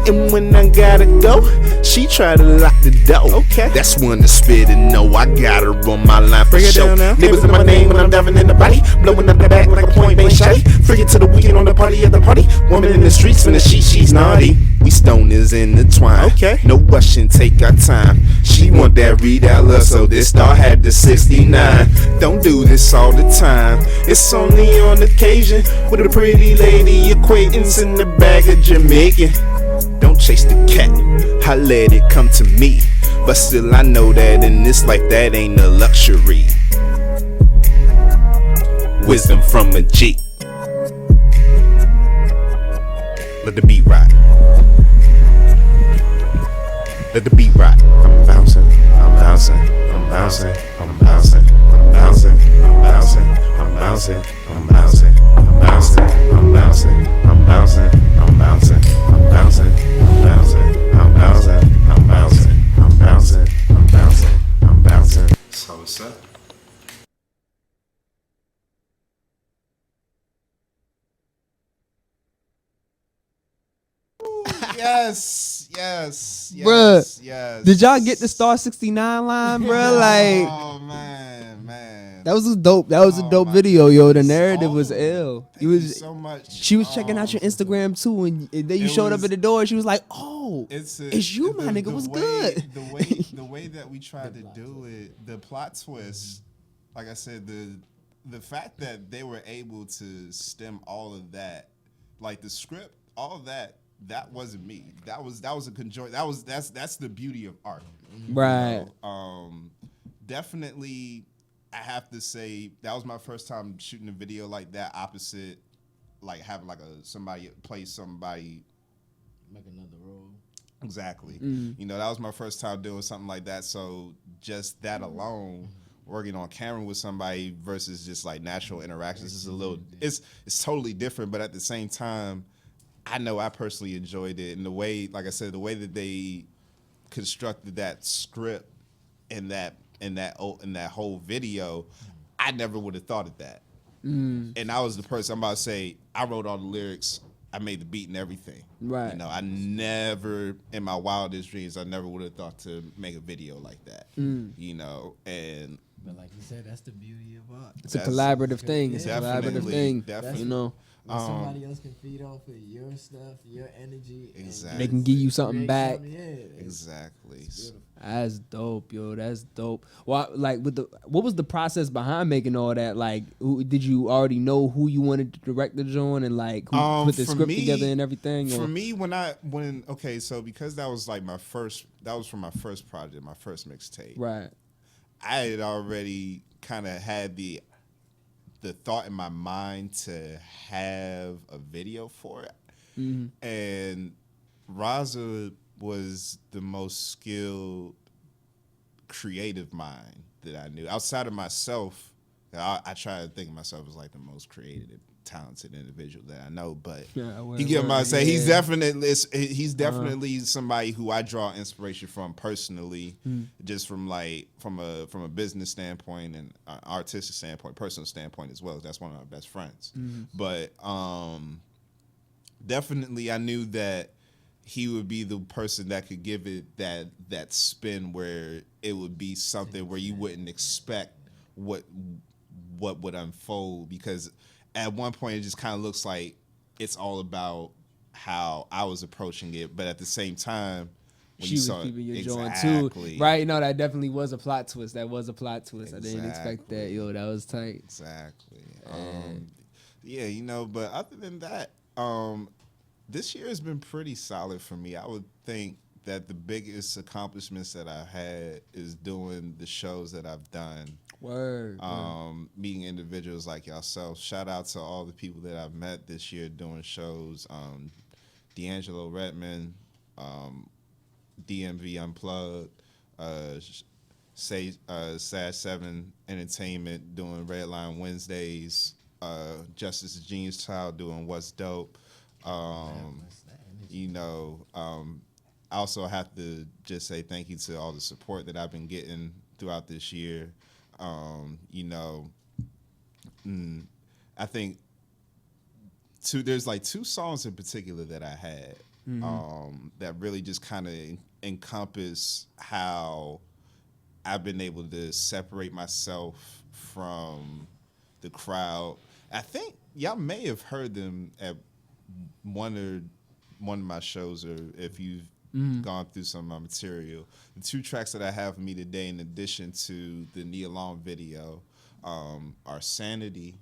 Speaker 8: And when I gotta go, she try to lock the door. That's when the spitter know I got her on my line for sure. Neighbors in my name when I'm diving in the body, blowing up the back like a point blank shotty. Bring it to the weekend on the party at the party. Woman in the streets when the she's naughty. We stoners intertwined. Okay. No rushing, take our time. She want that Readout love, so this star had the 69. Don't do this all the time. It's only on occasion with a pretty lady acquaintance in the bag of Jamaican. Don't chase the cat, I let it come to me. But still I know that in this life that ain't a luxury. Wisdom from a G. Let the beat rock. Let the beat rock. I'm bouncing, I'm bouncing, I'm bouncing, I'm bouncing, I'm bouncing, I'm bouncing, I'm bouncing, I'm bouncing, I'm bouncing, I'm bouncing, I'm bouncing, I'm bouncing, I'm bouncing, I'm bouncing, I'm bouncing, I'm bouncing, I'm bouncing, I'm bouncing, I'm bouncing. So what's up?
Speaker 2: Yes, yes, yes,
Speaker 4: Bruh,
Speaker 2: yes.
Speaker 4: Did y'all get the Star 69 line, bro? Like,
Speaker 2: oh man,
Speaker 4: that was a dope. That was a dope
Speaker 2: my
Speaker 4: video, yo. The
Speaker 2: goodness.
Speaker 4: narrative was
Speaker 2: Oh,
Speaker 4: ill.
Speaker 2: Thank you so much.
Speaker 4: She was checking out your Instagram too, and then you
Speaker 2: It
Speaker 4: showed up
Speaker 2: was-
Speaker 4: at the door. And she was like, "Oh, it's you, my nigga. Was good."
Speaker 2: The way that we tried to do it, the plot twist, like I said, the fact that they were able to stem all of that, like the script, all of that. That wasn't me. That was a conjoint. That's the beauty of art,
Speaker 4: Right.
Speaker 2: Definitely, I have to say that was my first time shooting a video like that. Opposite, like having like somebody play somebody,
Speaker 3: Make another role.
Speaker 2: exactly. You know, that was my first time doing something like that. So just that alone, working on camera with somebody versus just like natural interactions is a little. It's totally different, but at the same time. I know I personally enjoyed it, and the way, like I said, the way that they constructed that script and that whole video, I never would have thought of that. And I was the person I'm about to say. I wrote all the lyrics, I made the beat and everything.
Speaker 4: Right.
Speaker 2: You know, I never in my wildest dreams, I never would have thought to make a video like that. You know, and
Speaker 3: But like you said, that's the beauty of art.
Speaker 4: It's a collaborative thing. It's a collaborative thing.
Speaker 2: Definitely.
Speaker 4: You know,
Speaker 3: When somebody else can feed off of your stuff, your energy,
Speaker 2: Exactly.
Speaker 4: they can give you something
Speaker 3: create
Speaker 4: back.
Speaker 3: something, yeah,
Speaker 2: Exactly.
Speaker 4: That's dope, yo. That's dope. Well, like what was the process behind making all that? Like, did you already know who you wanted to direct the joint and like who put the
Speaker 2: for
Speaker 4: script
Speaker 2: me-
Speaker 4: together and everything?
Speaker 2: For
Speaker 4: or?
Speaker 2: me, so because that was like that was from my first project, my first mixtape.
Speaker 4: Right.
Speaker 2: I had already kind of had the thought in my mind to have a video for it, and Raza was the most skilled, creative mind that I knew outside of myself. I try to think of myself as like the most creative, talented individual that I know, but you get what I'm saying. He's definitely somebody who I draw inspiration from personally, just from a business standpoint and artistic standpoint, personal standpoint as well. That's one of my best friends. But definitely, I knew that he would be the person that could give it that spin where it would be something where you wouldn't expect what would unfold, because at one point it just kind of looks like it's all about how I was approaching it, but at the same time when
Speaker 4: She
Speaker 2: you
Speaker 4: was
Speaker 2: saw
Speaker 4: keeping your joint
Speaker 2: exactly.
Speaker 4: too, right? No, that definitely was a plot twist. That was a plot twist. I didn't expect that.
Speaker 2: Exactly.
Speaker 4: Yo, that was tight.
Speaker 2: Exactly. Yeah, you know, but other than that, this year has been pretty solid for me. I would think that the biggest accomplishments that I had is doing the shows that I've done.
Speaker 4: Word.
Speaker 2: Meeting individuals like yourself. Shout out to all the people that I've met this year doing shows. D'Angelo Redmond, DMV Unplugged, Sad 7 Entertainment doing Redline Wednesdays, Justice the Genius Child doing What's Dope. You know, I also have to just say thank you to all the support that I've been getting throughout this year. You know, I think there's like two songs in particular that I had that really just kind of encompass how I've been able to separate myself from the crowd. I think y'all may have heard them at one of my shows, or if you've gone through some of my material. The 2 tracks that I have for me today, in addition to the Nia Long video, are Sanity.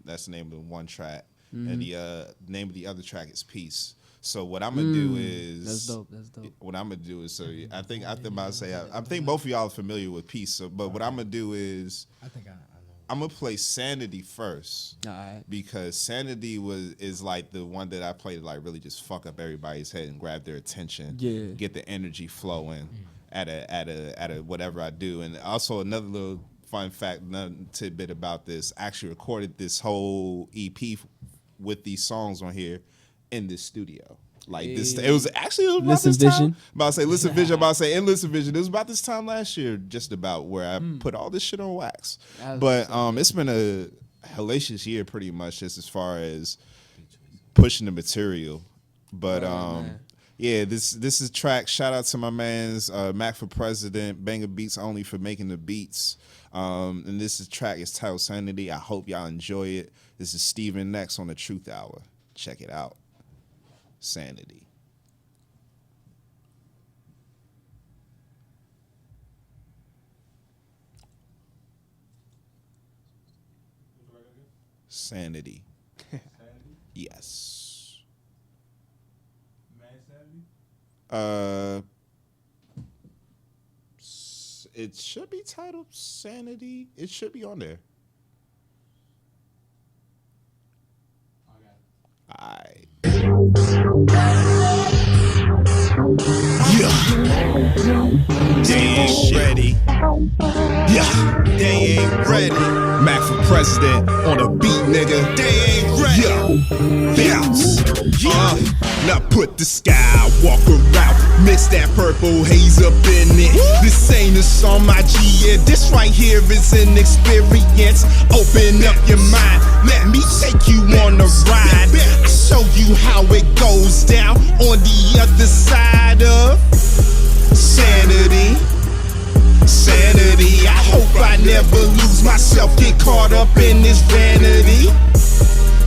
Speaker 2: That's the name of the one track, and the name of the other track is Peace. So what I'm gonna do is
Speaker 4: That's dope.
Speaker 2: What I'm gonna do is, so I think both of y'all are familiar with Peace. So, but what I'm gonna do is
Speaker 7: I think I know.
Speaker 2: I'm gonna play Sanity first,
Speaker 4: All right.
Speaker 2: because Sanity is like the one that I play to like really just fuck up everybody's head and grab their attention, get the energy flowing at a whatever I do. And also another little fun fact, tidbit about this: I actually recorded this whole EP with these songs on here in this studio. Like this, it was about
Speaker 4: Listen
Speaker 2: this time.
Speaker 4: Vision.
Speaker 2: About to say Listen Vision. About to say in Listen Vision. It was about this time last year, just about where I put all this shit on wax. But it's been a hellacious year, pretty much, just as far as pushing the material. But yeah, this is track. Shout out to my man's Mac for President, Banger Beats Only, for making the beats. And this is track is titled Sanity. I hope y'all enjoy it. This is Steven Next on the Truth Hour. Check it out. Sanity. Sanity. Yes. It should be titled Sanity. It should be on there. Alright. Yeah. They ain't ready. Yeah. They ain't ready. Mac for President on a beat, nigga. They ain't ready. Yeah. Bounce. Now put the Skywalker out. Mix that purple haze up in it. This ain't a song, my G. Yeah, this right here is an experience. Open up your mind. Let me take you on a ride. I'll show you how it goes down on the other side of sanity. Sanity. I hope I never lose myself, get caught up in this vanity.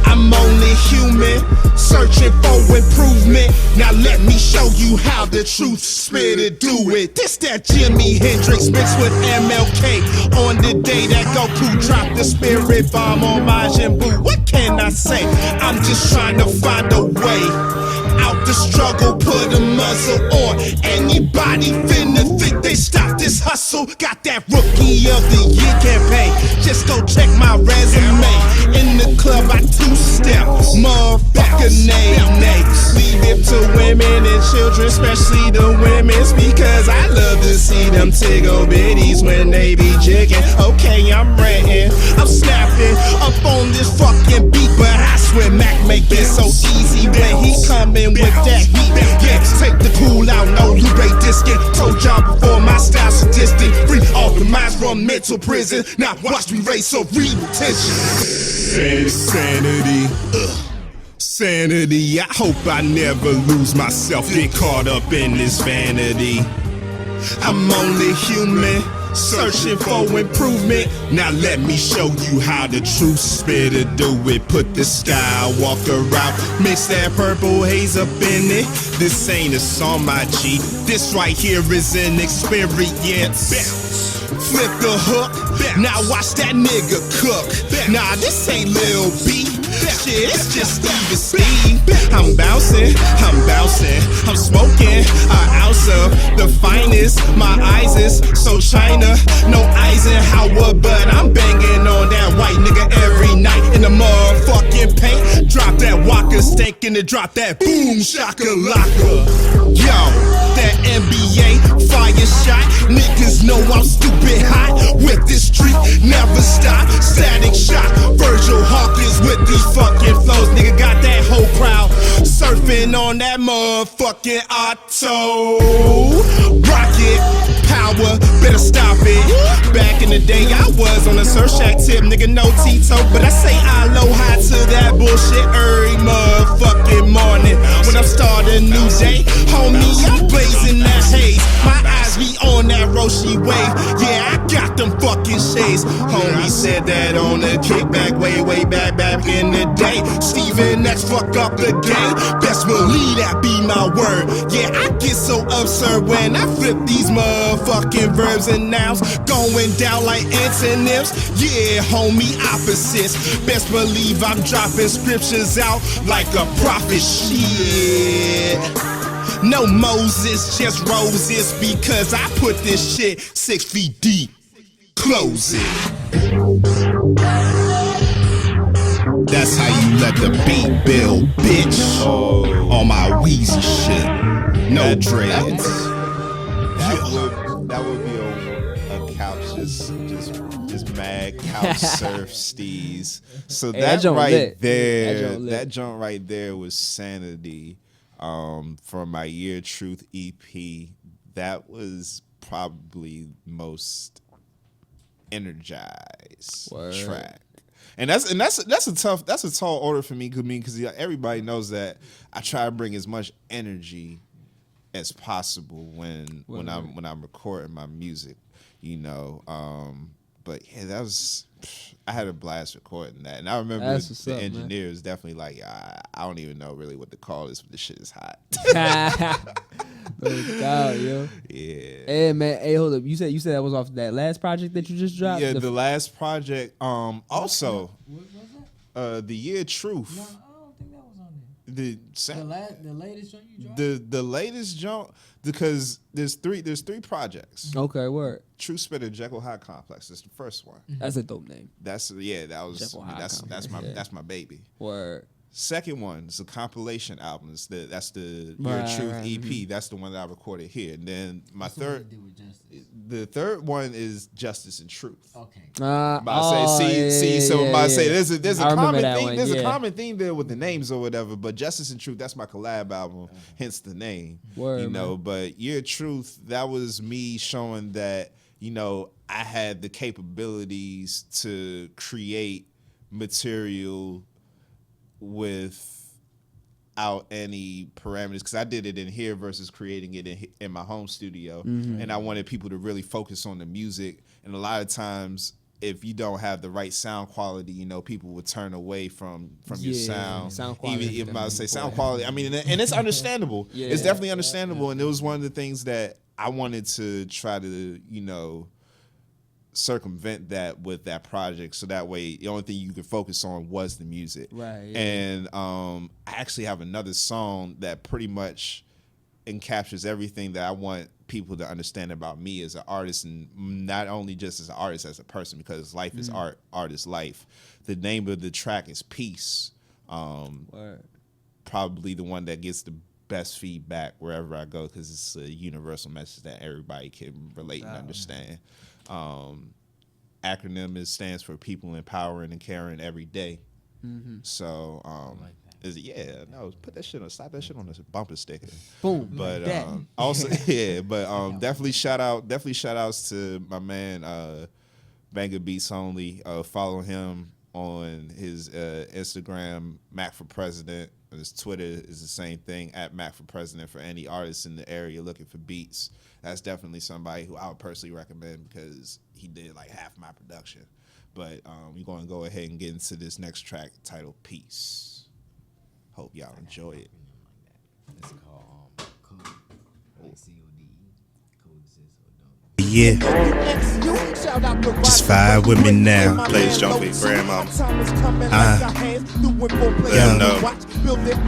Speaker 2: I'm only human, searching for improvement. Now let me show you how the truth spit it, do it. This that Jimi Hendrix mixed with MLK on the day that Goku dropped the spirit bomb on Majin Buu. What can I say? I'm just trying to find a way out the struggle, put a muzzle on. Anybody finna think they stop this hustle? Got that Rookie of the Year campaign. Just go check my resume. In the club I two-step, motherfucker nay. Leave it to women and children, especially the women's, because I love to see them tickle bitties when they be jigging. Okay, I'm ranting, I'm snapping up on this fucking beat, but I swear Mac make it so easy when he coming with that heat. Yeah, take the cool out, no Lupe discing. Told y'all before, my style sadistic. Free all the minds from mental prison. Now watch me raise so read attention. Sanity. Sanity. I hope I never lose myself, get caught up in this vanity. I'm only human, searching for improvement. Now let me show you how the true spitter do it. Put the Skywalker out, mix that purple haze up in it. This ain't a song, my G. This right here is an experience. Flip the hook, now watch that nigga cook. Nah, this ain't Lil B. Shit, it's just Steve. I'm bouncing, I'm smoking an ounce of the finest. My eyes is so China, no Eisenhower, but I'm banging on that white nigga every night in the motherfucking paint. Drop that Walker stank and drop that boom shakalaka. Yo, that NBA fire shot. Niggas know I'm stupid hot with this street, never stop. Static shock, Virgil Hawkins with these fucking flows. Nigga got that whole crowd surfing on that motherfucking auto. Rocket power, better stop it. Back in the day, I was on a Surf Shack tip, nigga, no Tito, but I say aloha to that bullshit every motherfucking morning. When I'm starting a new day, homie, I'm blazing that haze. My eyes be on that Roshi wave. Yeah, I got them fucking shades. Homie said that on the kickback way back
Speaker 8: day. Steven X fuck up the game. Best believe that be my word. Yeah, I get so absurd when I flip these motherfucking verbs and nouns. Going down like antonyms. Yeah, homie, opposites. Best believe I'm dropping scriptures out like a prophet. Shit. No Moses, just roses, because I put this shit 6 feet deep. Close it. That's how you let the beat build, bitch. On my Weezy shit. No dreads.
Speaker 2: That would be a couch, just mad couch surf steez. So
Speaker 4: Hey, that joint
Speaker 2: right
Speaker 4: lit.
Speaker 2: there,
Speaker 4: That
Speaker 2: that joint right there was Sanity. From my Year Truth EP, that was probably most energized track. And that's a tall order for me because everybody knows that I try to bring as much energy as possible when I'm recording my music, you know. But yeah, I had a blast recording that, and I remember the engineer was definitely like, I don't even know really what to call this, but this shit is hot.
Speaker 4: God, yo.
Speaker 2: Yeah.
Speaker 4: Hey man, hey, hold up. You said that was off that last project that you just dropped?
Speaker 2: Yeah, the last project. Also,
Speaker 3: What was that?
Speaker 2: The Year Truth.
Speaker 3: No, I don't think that was on there.
Speaker 2: The
Speaker 3: latest one you dropped?
Speaker 2: the latest jump, because there's three projects.
Speaker 4: Okay, word.
Speaker 2: True Spitter, Jekyll High Complex. That's the first one.
Speaker 4: That's a dope name.
Speaker 2: That's
Speaker 4: Jekyll High
Speaker 2: that's
Speaker 4: Complex,
Speaker 2: that's my baby.
Speaker 4: Word.
Speaker 2: Second one is a compilation album. That's the Year
Speaker 4: Right,
Speaker 2: Truth
Speaker 4: right,
Speaker 2: EP. That's the one that I recorded here. And then
Speaker 3: That's the one you did with Justice.
Speaker 2: the third one is Justice and Truth.
Speaker 3: Okay.
Speaker 2: So there's a
Speaker 4: I remember
Speaker 2: common
Speaker 4: that
Speaker 2: theme.
Speaker 4: one,
Speaker 2: There's a
Speaker 4: yeah.
Speaker 2: common theme there with the names or whatever. But Justice and Truth, that's my collab album, hence the name.
Speaker 4: Word,
Speaker 2: you know.
Speaker 4: man.
Speaker 2: But Year Truth, that was me showing that, you know, I had the capabilities to create material without any parameters, because I did it in here versus creating it in my home studio. And I wanted people to really focus on the music. And a lot of times, if you don't have the right sound quality, you know, people would turn away from your sound.
Speaker 4: Sound quality is
Speaker 2: Even if I would say sound
Speaker 4: definitely
Speaker 2: quality, I mean, and it's understandable. It's definitely understandable. And it was one of the things that I wanted to try to, you know, circumvent that with that project, so that way the only thing you could focus on was the music.
Speaker 4: Right.
Speaker 2: And I actually have another song that pretty much encaptures everything that I want people to understand about me as an artist, and not only just as an artist, as a person, because life is art is life. The name of the track is Peace. Probably the one that gets the best feedback wherever I go, because it's a universal message that everybody can relate and understand. Acronym stands for People Empowering and Caring Every Day. So put that shit on, slap that shit on this bumper sticker.
Speaker 4: Boom.
Speaker 2: But also definitely shout outs to my man Banger Beats Only. Follow him on his Instagram, Mac for President. His Twitter is the same thing, at Mac for President, for any artists in the area looking for beats. That's definitely somebody who I would personally recommend, because he did like half my production. But we're going to go ahead and get into this next track titled Peace. Hope y'all enjoy it.
Speaker 3: It's called Code. Like COD. Coexist or don't.
Speaker 8: Yeah. Just vibe with me now.
Speaker 2: Plays jump for your grandmama.
Speaker 8: Yeah, no.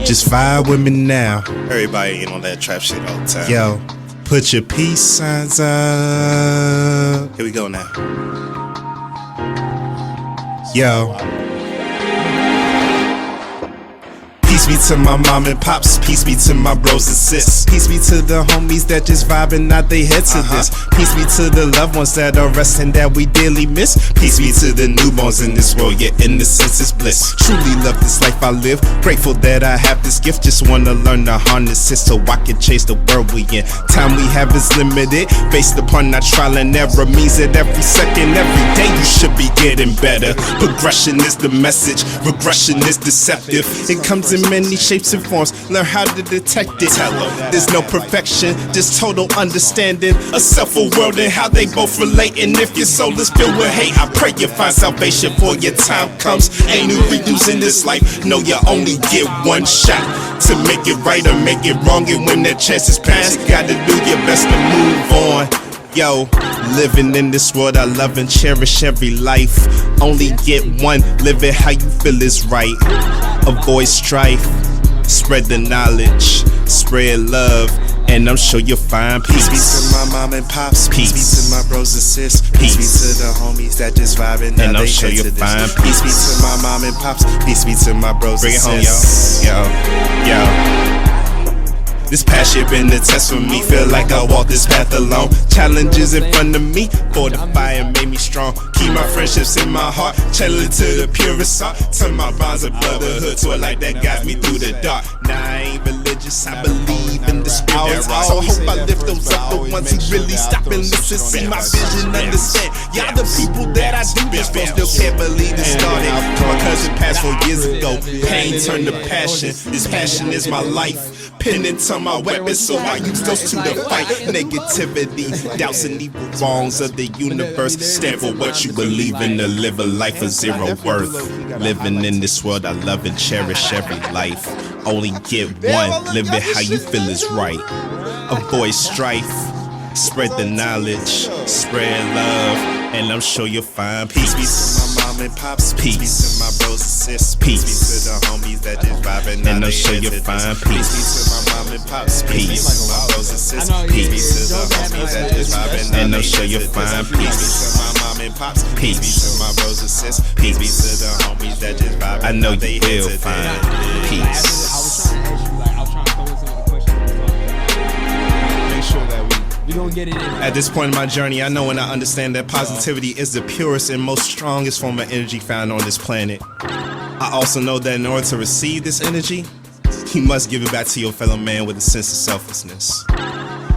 Speaker 8: Just vibe with me now.
Speaker 2: Everybody ain't on that trap shit all the time.
Speaker 8: Yo, put your peace signs up.
Speaker 2: Here we go now.
Speaker 8: Yo. Peace be to my mom and pops, peace be to my bros and sis. Peace be to the homies that just vibing, nod they head to this. Peace be to the loved ones that are resting that we dearly miss. Peace be to the newborns in this world, yeah, innocence is bliss. Truly love this life I live, grateful that I have this gift. Just wanna learn to harness it so I can chase the world we in. Time we have is limited, based upon our trial and error. Means that every second, every day you should be getting better. Progression is the message, regression is deceptive. It comes in many many shapes and forms. Learn how to detect it. Tell them there's no perfection, just total understanding. A self, a world, and how they both relate. And if your soul is filled with hate, I pray you find salvation before your time comes. Ain't no redos in this life. No, you only get one shot to make it right or make it wrong. And when that chance is passed, you gotta do your best to move on. Yo, living in this world, I love and cherish every life. Only get one, live it how you feel is right. Avoid strife, spread the knowledge, spread love, and I'm sure you'll find peace.
Speaker 9: Peace be to my mom and pops, peace be to my bros and sis,
Speaker 8: Peace.
Speaker 9: peace be to the homies that just vibing.
Speaker 8: And I'm sure you'll find
Speaker 9: Peace be to my mom and pops, peace be to my bros
Speaker 8: Bring
Speaker 9: and
Speaker 8: it home,
Speaker 9: sis.
Speaker 8: yo. This past year been a test for me. Feel like I walk this path alone. Challenges in front of me, fortify and made me strong. Keep my friendships in my heart, channel it to the purest heart. Turn my bonds of brotherhood to a light that guides me through the dark. Now I ain't religious, I believe in the spirit. So I hope I lift those up, the ones who really stop and listen, see my vision, understand. Y'all the people that I do this for, still can't believe it started. My cousin passed 4 years ago, pain turned to passion. This passion is my life, pen into my weapon, so I use those two to fight negativity, doubts and evil wrongs of the universe. Stand for what you believe in, to live a life of zero worth. Living in this world, I love and cherish every life. Only get one, live it how you feel is right. Avoid strife, spread the knowledge, spread love, and I'm sure you'll find peace.
Speaker 9: Peace be to my mom and pops, peace be to my bros and sis,
Speaker 8: Peace.
Speaker 9: peace be to the homies that just vibing.
Speaker 8: And I'm sure you'll find peace.
Speaker 9: Peace be to my mom and pops, peace be to my bros and sis,
Speaker 8: Peace.
Speaker 9: peace be to the homies that just vibing.
Speaker 8: And I'm sure you'll find
Speaker 9: Peace be
Speaker 8: peace.
Speaker 9: to my mom and pops, peace be to my bros and sis, peace be to the homies that just vibing.
Speaker 8: I know
Speaker 9: They
Speaker 8: you
Speaker 9: here
Speaker 8: will
Speaker 9: today.
Speaker 8: find peace.
Speaker 2: Make sure that
Speaker 4: We gonna get it in.
Speaker 8: At this point in my journey, I know and I understand that positivity is the purest and most strongest form of energy found on this planet. I also know that in order to receive this energy, you must give it back to your fellow man with a sense of selflessness.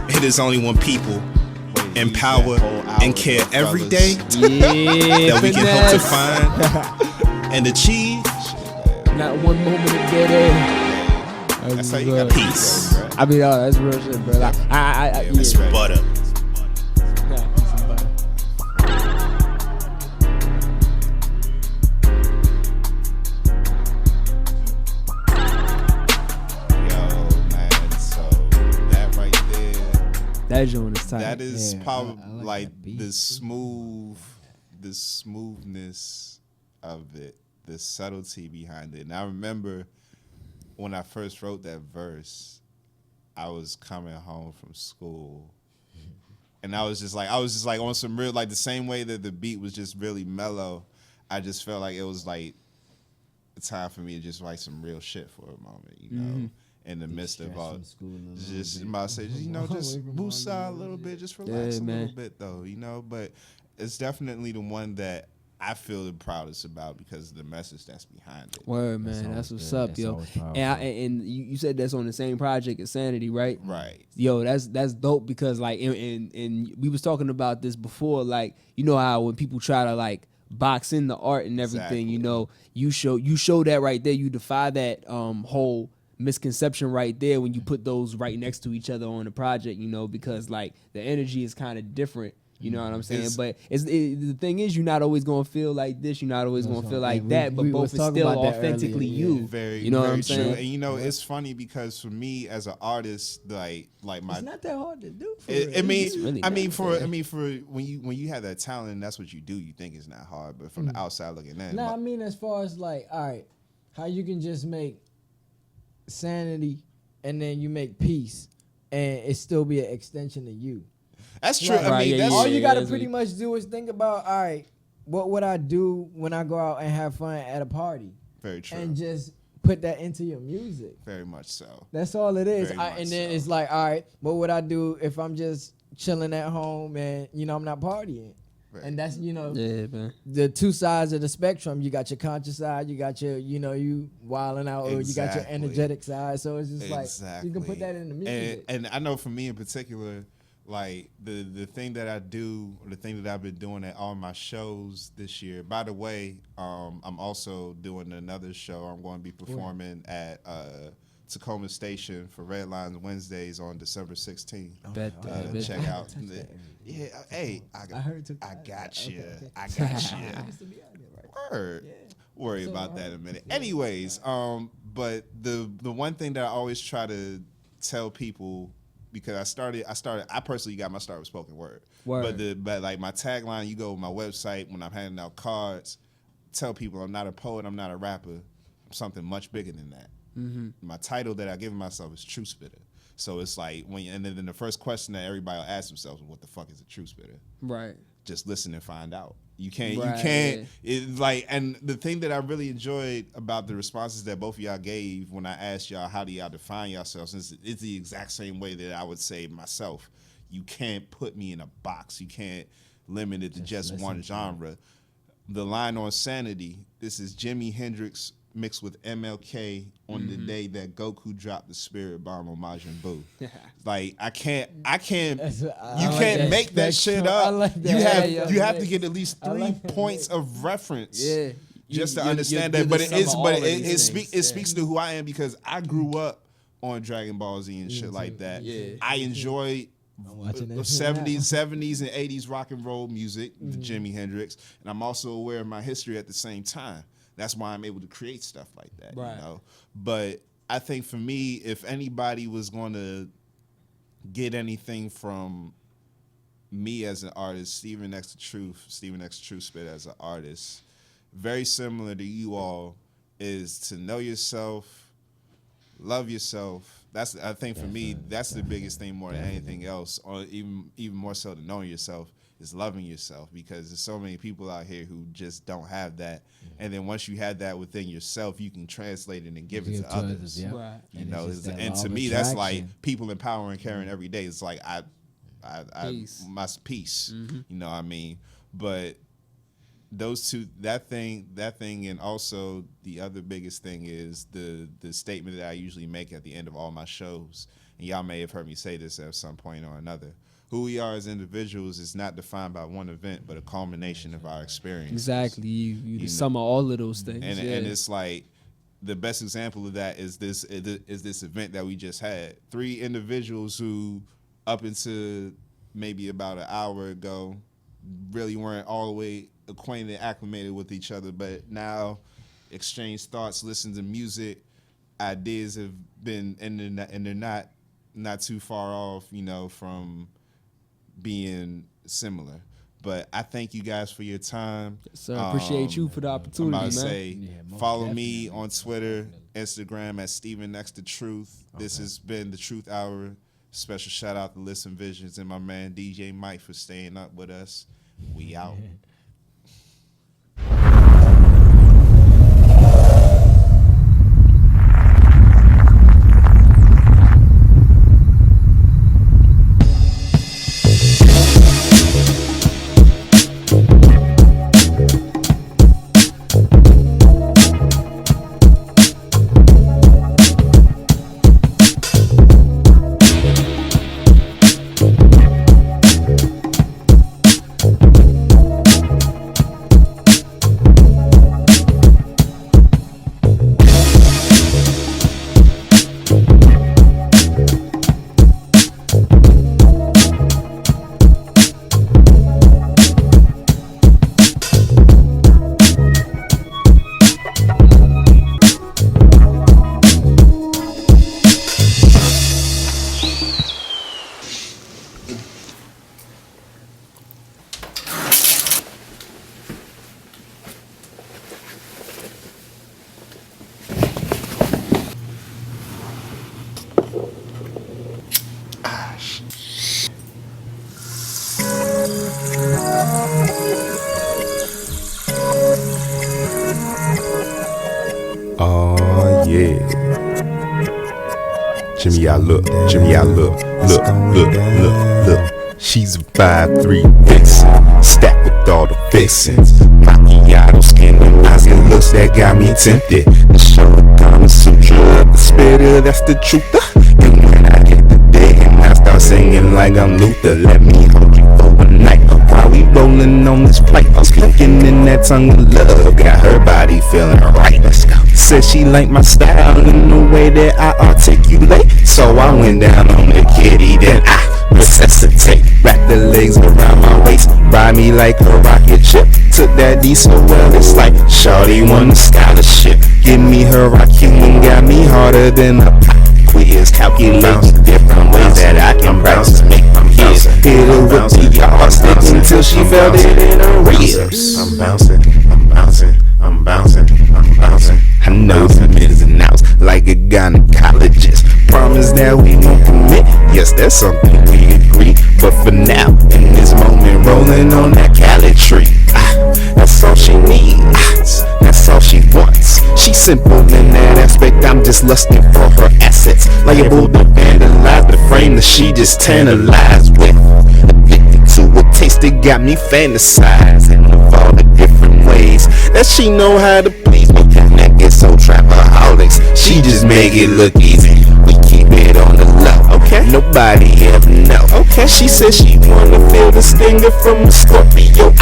Speaker 8: It is only when people empower and care every day
Speaker 4: Yeah,
Speaker 8: that we can hope to
Speaker 4: finesse.
Speaker 8: find and achieve
Speaker 4: Not one moment to get in.
Speaker 2: That's how you got
Speaker 8: peace.
Speaker 4: I mean, that's real shit, bro. Like, yeah.
Speaker 2: That's right.
Speaker 8: Butter.
Speaker 2: Yo, man. So that right there,
Speaker 4: That joint is tight.
Speaker 2: that is
Speaker 3: Yeah,
Speaker 2: probably
Speaker 3: I like
Speaker 2: like
Speaker 3: that beat.
Speaker 2: the smoothness of it, the subtlety behind it. And I remember when I first wrote that verse, I was coming home from school, and I was just like on some real, like the same way that the beat was just really mellow. I just felt like it was like a time for me to just write some real shit for a moment, you know, in the midst of all. Just about to say, you know, just boost out a little bit, just relax
Speaker 4: Yeah,
Speaker 2: a
Speaker 4: man.
Speaker 2: little bit though, you know. But it's definitely the one that I feel the proudest about because of the message that's behind it.
Speaker 4: Word, man. That's what's up,
Speaker 3: That's
Speaker 4: yo.
Speaker 3: always powerful.
Speaker 4: And you said that's on the same project as Sanity, right?
Speaker 2: Right.
Speaker 4: Yo, that's dope because like and we was talking about this before, like, you know how when people try to like box in the art and everything,
Speaker 2: Exactly.
Speaker 4: you know, you show that right there. You defy that whole misconception right there when you put those right next to each other on the project, you know, because like the energy is kind of different. You know what I'm saying? But the thing is, you're not always gonna feel like this. You're not always gonna feel like that. But
Speaker 3: we
Speaker 4: both
Speaker 3: was
Speaker 4: is
Speaker 3: talking
Speaker 4: still
Speaker 3: about that
Speaker 4: authentically
Speaker 3: earlier,
Speaker 4: you.
Speaker 2: Very,
Speaker 4: You know what
Speaker 2: very
Speaker 4: I'm
Speaker 2: true.
Speaker 4: saying?
Speaker 2: And you know, it's funny because for me as an artist, like my
Speaker 3: It's not that hard to do. For
Speaker 2: I
Speaker 3: real.
Speaker 2: mean,
Speaker 4: It's really
Speaker 2: I mean,
Speaker 4: not,
Speaker 2: for
Speaker 4: yeah.
Speaker 2: I mean, for when you have that talent, and that's what you do. You think it's not hard, but from the outside looking in,
Speaker 3: Nah, I mean, as far as like, all right, how you can just make Sanity and then you make Peace and it still be an extension of you.
Speaker 2: that's true.
Speaker 3: Right.
Speaker 2: I
Speaker 4: Right,
Speaker 2: mean,
Speaker 4: yeah,
Speaker 2: that's
Speaker 3: All you gotta
Speaker 4: that's
Speaker 3: pretty
Speaker 4: what-
Speaker 3: much do is think about, all right, what would I do when I go out and have fun at a party?
Speaker 2: very true.
Speaker 3: And just put that into your music.
Speaker 2: Very much so.
Speaker 3: That's all it is.
Speaker 2: Very much
Speaker 3: And then
Speaker 2: so.
Speaker 3: it's like, all right, what would I do if I'm just chilling at home and, you know, I'm not partying?
Speaker 2: Right.
Speaker 3: And that's, you know,
Speaker 4: Yeah, man.
Speaker 3: the two sides of the spectrum. You got your conscious side, you got your, you know, you wilding out, or you got your
Speaker 2: Exactly.
Speaker 3: energetic side. So it's just like, you can put
Speaker 2: Exactly.
Speaker 3: that in the music.
Speaker 2: And I know for me in particular, like the thing that I do, or the thing that I've been doing at all my shows this year. By the way, I'm also doing another show. I'm going to be performing at Tacoma Station for Red Lines Wednesdays on December 16th. Check out. Yeah, hey, I got you. I got you. Word. Worry about that in a minute. Anyways, but the one thing that I always try to tell people, because I personally got my start with spoken word. But like my tagline, you go to my website when I'm handing out cards, tell people I'm not a poet, I'm not a rapper, I'm something much bigger than that. Mm-hmm. My title that I give myself is True Spitter. So it's like and then the first question that everybody will ask themselves is, what the fuck is a true spitter?
Speaker 4: Right.
Speaker 2: Just listen and find out. And the thing that I really enjoyed about the responses that both of y'all gave when I asked y'all, how do y'all define yourselves? It's the exact same way that I would say myself. You can't put me in a box. You can't limit it to just one genre. The line on Sanity, this is Jimi Hendrix mixed with MLK on the day that Goku dropped the spirit bomb on Majin Buu. Like you can't make that shit up.
Speaker 3: Like that.
Speaker 2: You have to get at least 3 points of reference. Just to understand that. But it speaks to who I am, because I grew up on Dragon Ball Z and shit like that. I enjoyed 70s and 80s rock and roll music, the Jimi Hendrix, and I'm also aware of my history at the same time. That's why I'm able to create stuff like that, you know. But I think for me, if anybody was going to get anything from me as an artist, Steven X True Spit as an artist, very similar to you all, is to know yourself, love yourself. I think for me, that's the biggest thing more than anything else, or even more so than knowing yourself, is loving yourself, because there's so many people out here who just don't have that. And then once you have that within yourself, you can translate it and give it to others. You know, and to me, that's like people empowering and caring every day. It's like my peace. You know what I mean? But those two, that thing, and also the other biggest thing is the statement that I usually make at the end of all my shows. And y'all may have heard me say this at some point or another. Who we are as individuals is not defined by one event, but a culmination of our experiences. Exactly. You the sum of all of those things. And it's like, the best example of that is this event that we just had. 3 individuals who, up until maybe about an hour ago, really weren't all the way acquainted, acclimated with each other, but now exchange thoughts, listen to music, ideas have been, and they're not too far off, you know, from being similar. But I thank you guys for your time. Yes, sir. Appreciate you for the opportunity, I'm about to say, follow me on Twitter, Instagram at Steven X The Truth. This has been the Truth Hour. Special shout out to Listen Visions and my man DJ Mike for staying up with us. We out.
Speaker 8: Jimmy, I look. She's a 5'3" vixen, stacked with all the fixins. Macchiato skin and eyes and looks that got me tempted. The show the Kama Sutra of the spitter, that's the truth. And when I hit the day and I start singing Singing like I'm Luther, let me hold you for a night. While we rolling on this plate, I'm speaking in that tongue of love. Got her body feeling right. Let's go. Said she liked my style in the way that I articulate. So I went down on the kitty, then I resuscitate. Wrap the legs around my waist, ride me like a rocket ship. Took that D so well, it's like shawty won the scholarship. Give me her IQ and got me harder than a pop quiz. Calculating different ways that I can practice, make my kids hit her with the yardstick until she felt it in her ribs. I'm bouncing, I'm bouncing, I'm bouncing, I'm bouncing. I know some ins and outs like a gynecologist. Promise that we won't commit. Yes, that's something we agree. But for now, in this moment, rolling on that Cali tree. That's all she needs. That's all she wants. She's simple in that aspect. I'm just lusting for her assets. Liable to vandalize the frame that she just tantalized with. Addicted to a taste that got me fantasizing of all the different ways that she know how to please me. That gets so trapaholics. She just make it look easy. We keep it on the low. Okay. Nobody ever know. Okay. She said she wanna feel the stinger from a Scorpio.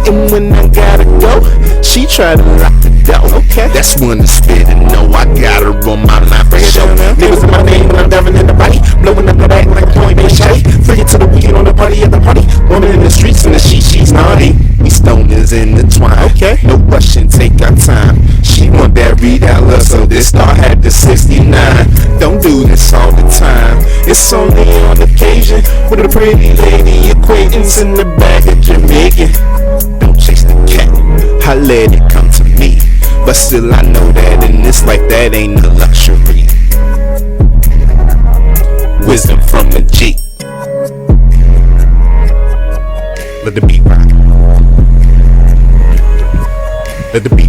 Speaker 8: And when I gotta go, she try to lock the door. Okay. That's when the spit and know I got her on my line for sure. Niggas in my name when I'm diving in the body, blowing up the bag like a point bitch shawty. Free it to the weekend on the party at the party. Woman in the streets and the she's naughty. We stoners intertwined. Okay. No rushing, take our time. She want that readout love, so this star had the 69. Don't do this all the time. It's only on occasion with a pretty lady acquaintance in the bag of Jamaican. Don't chase the cat, I let it come to me. But still I know that in this life that ain't a luxury. Wisdom from the G. Let the beat rock. Let the beat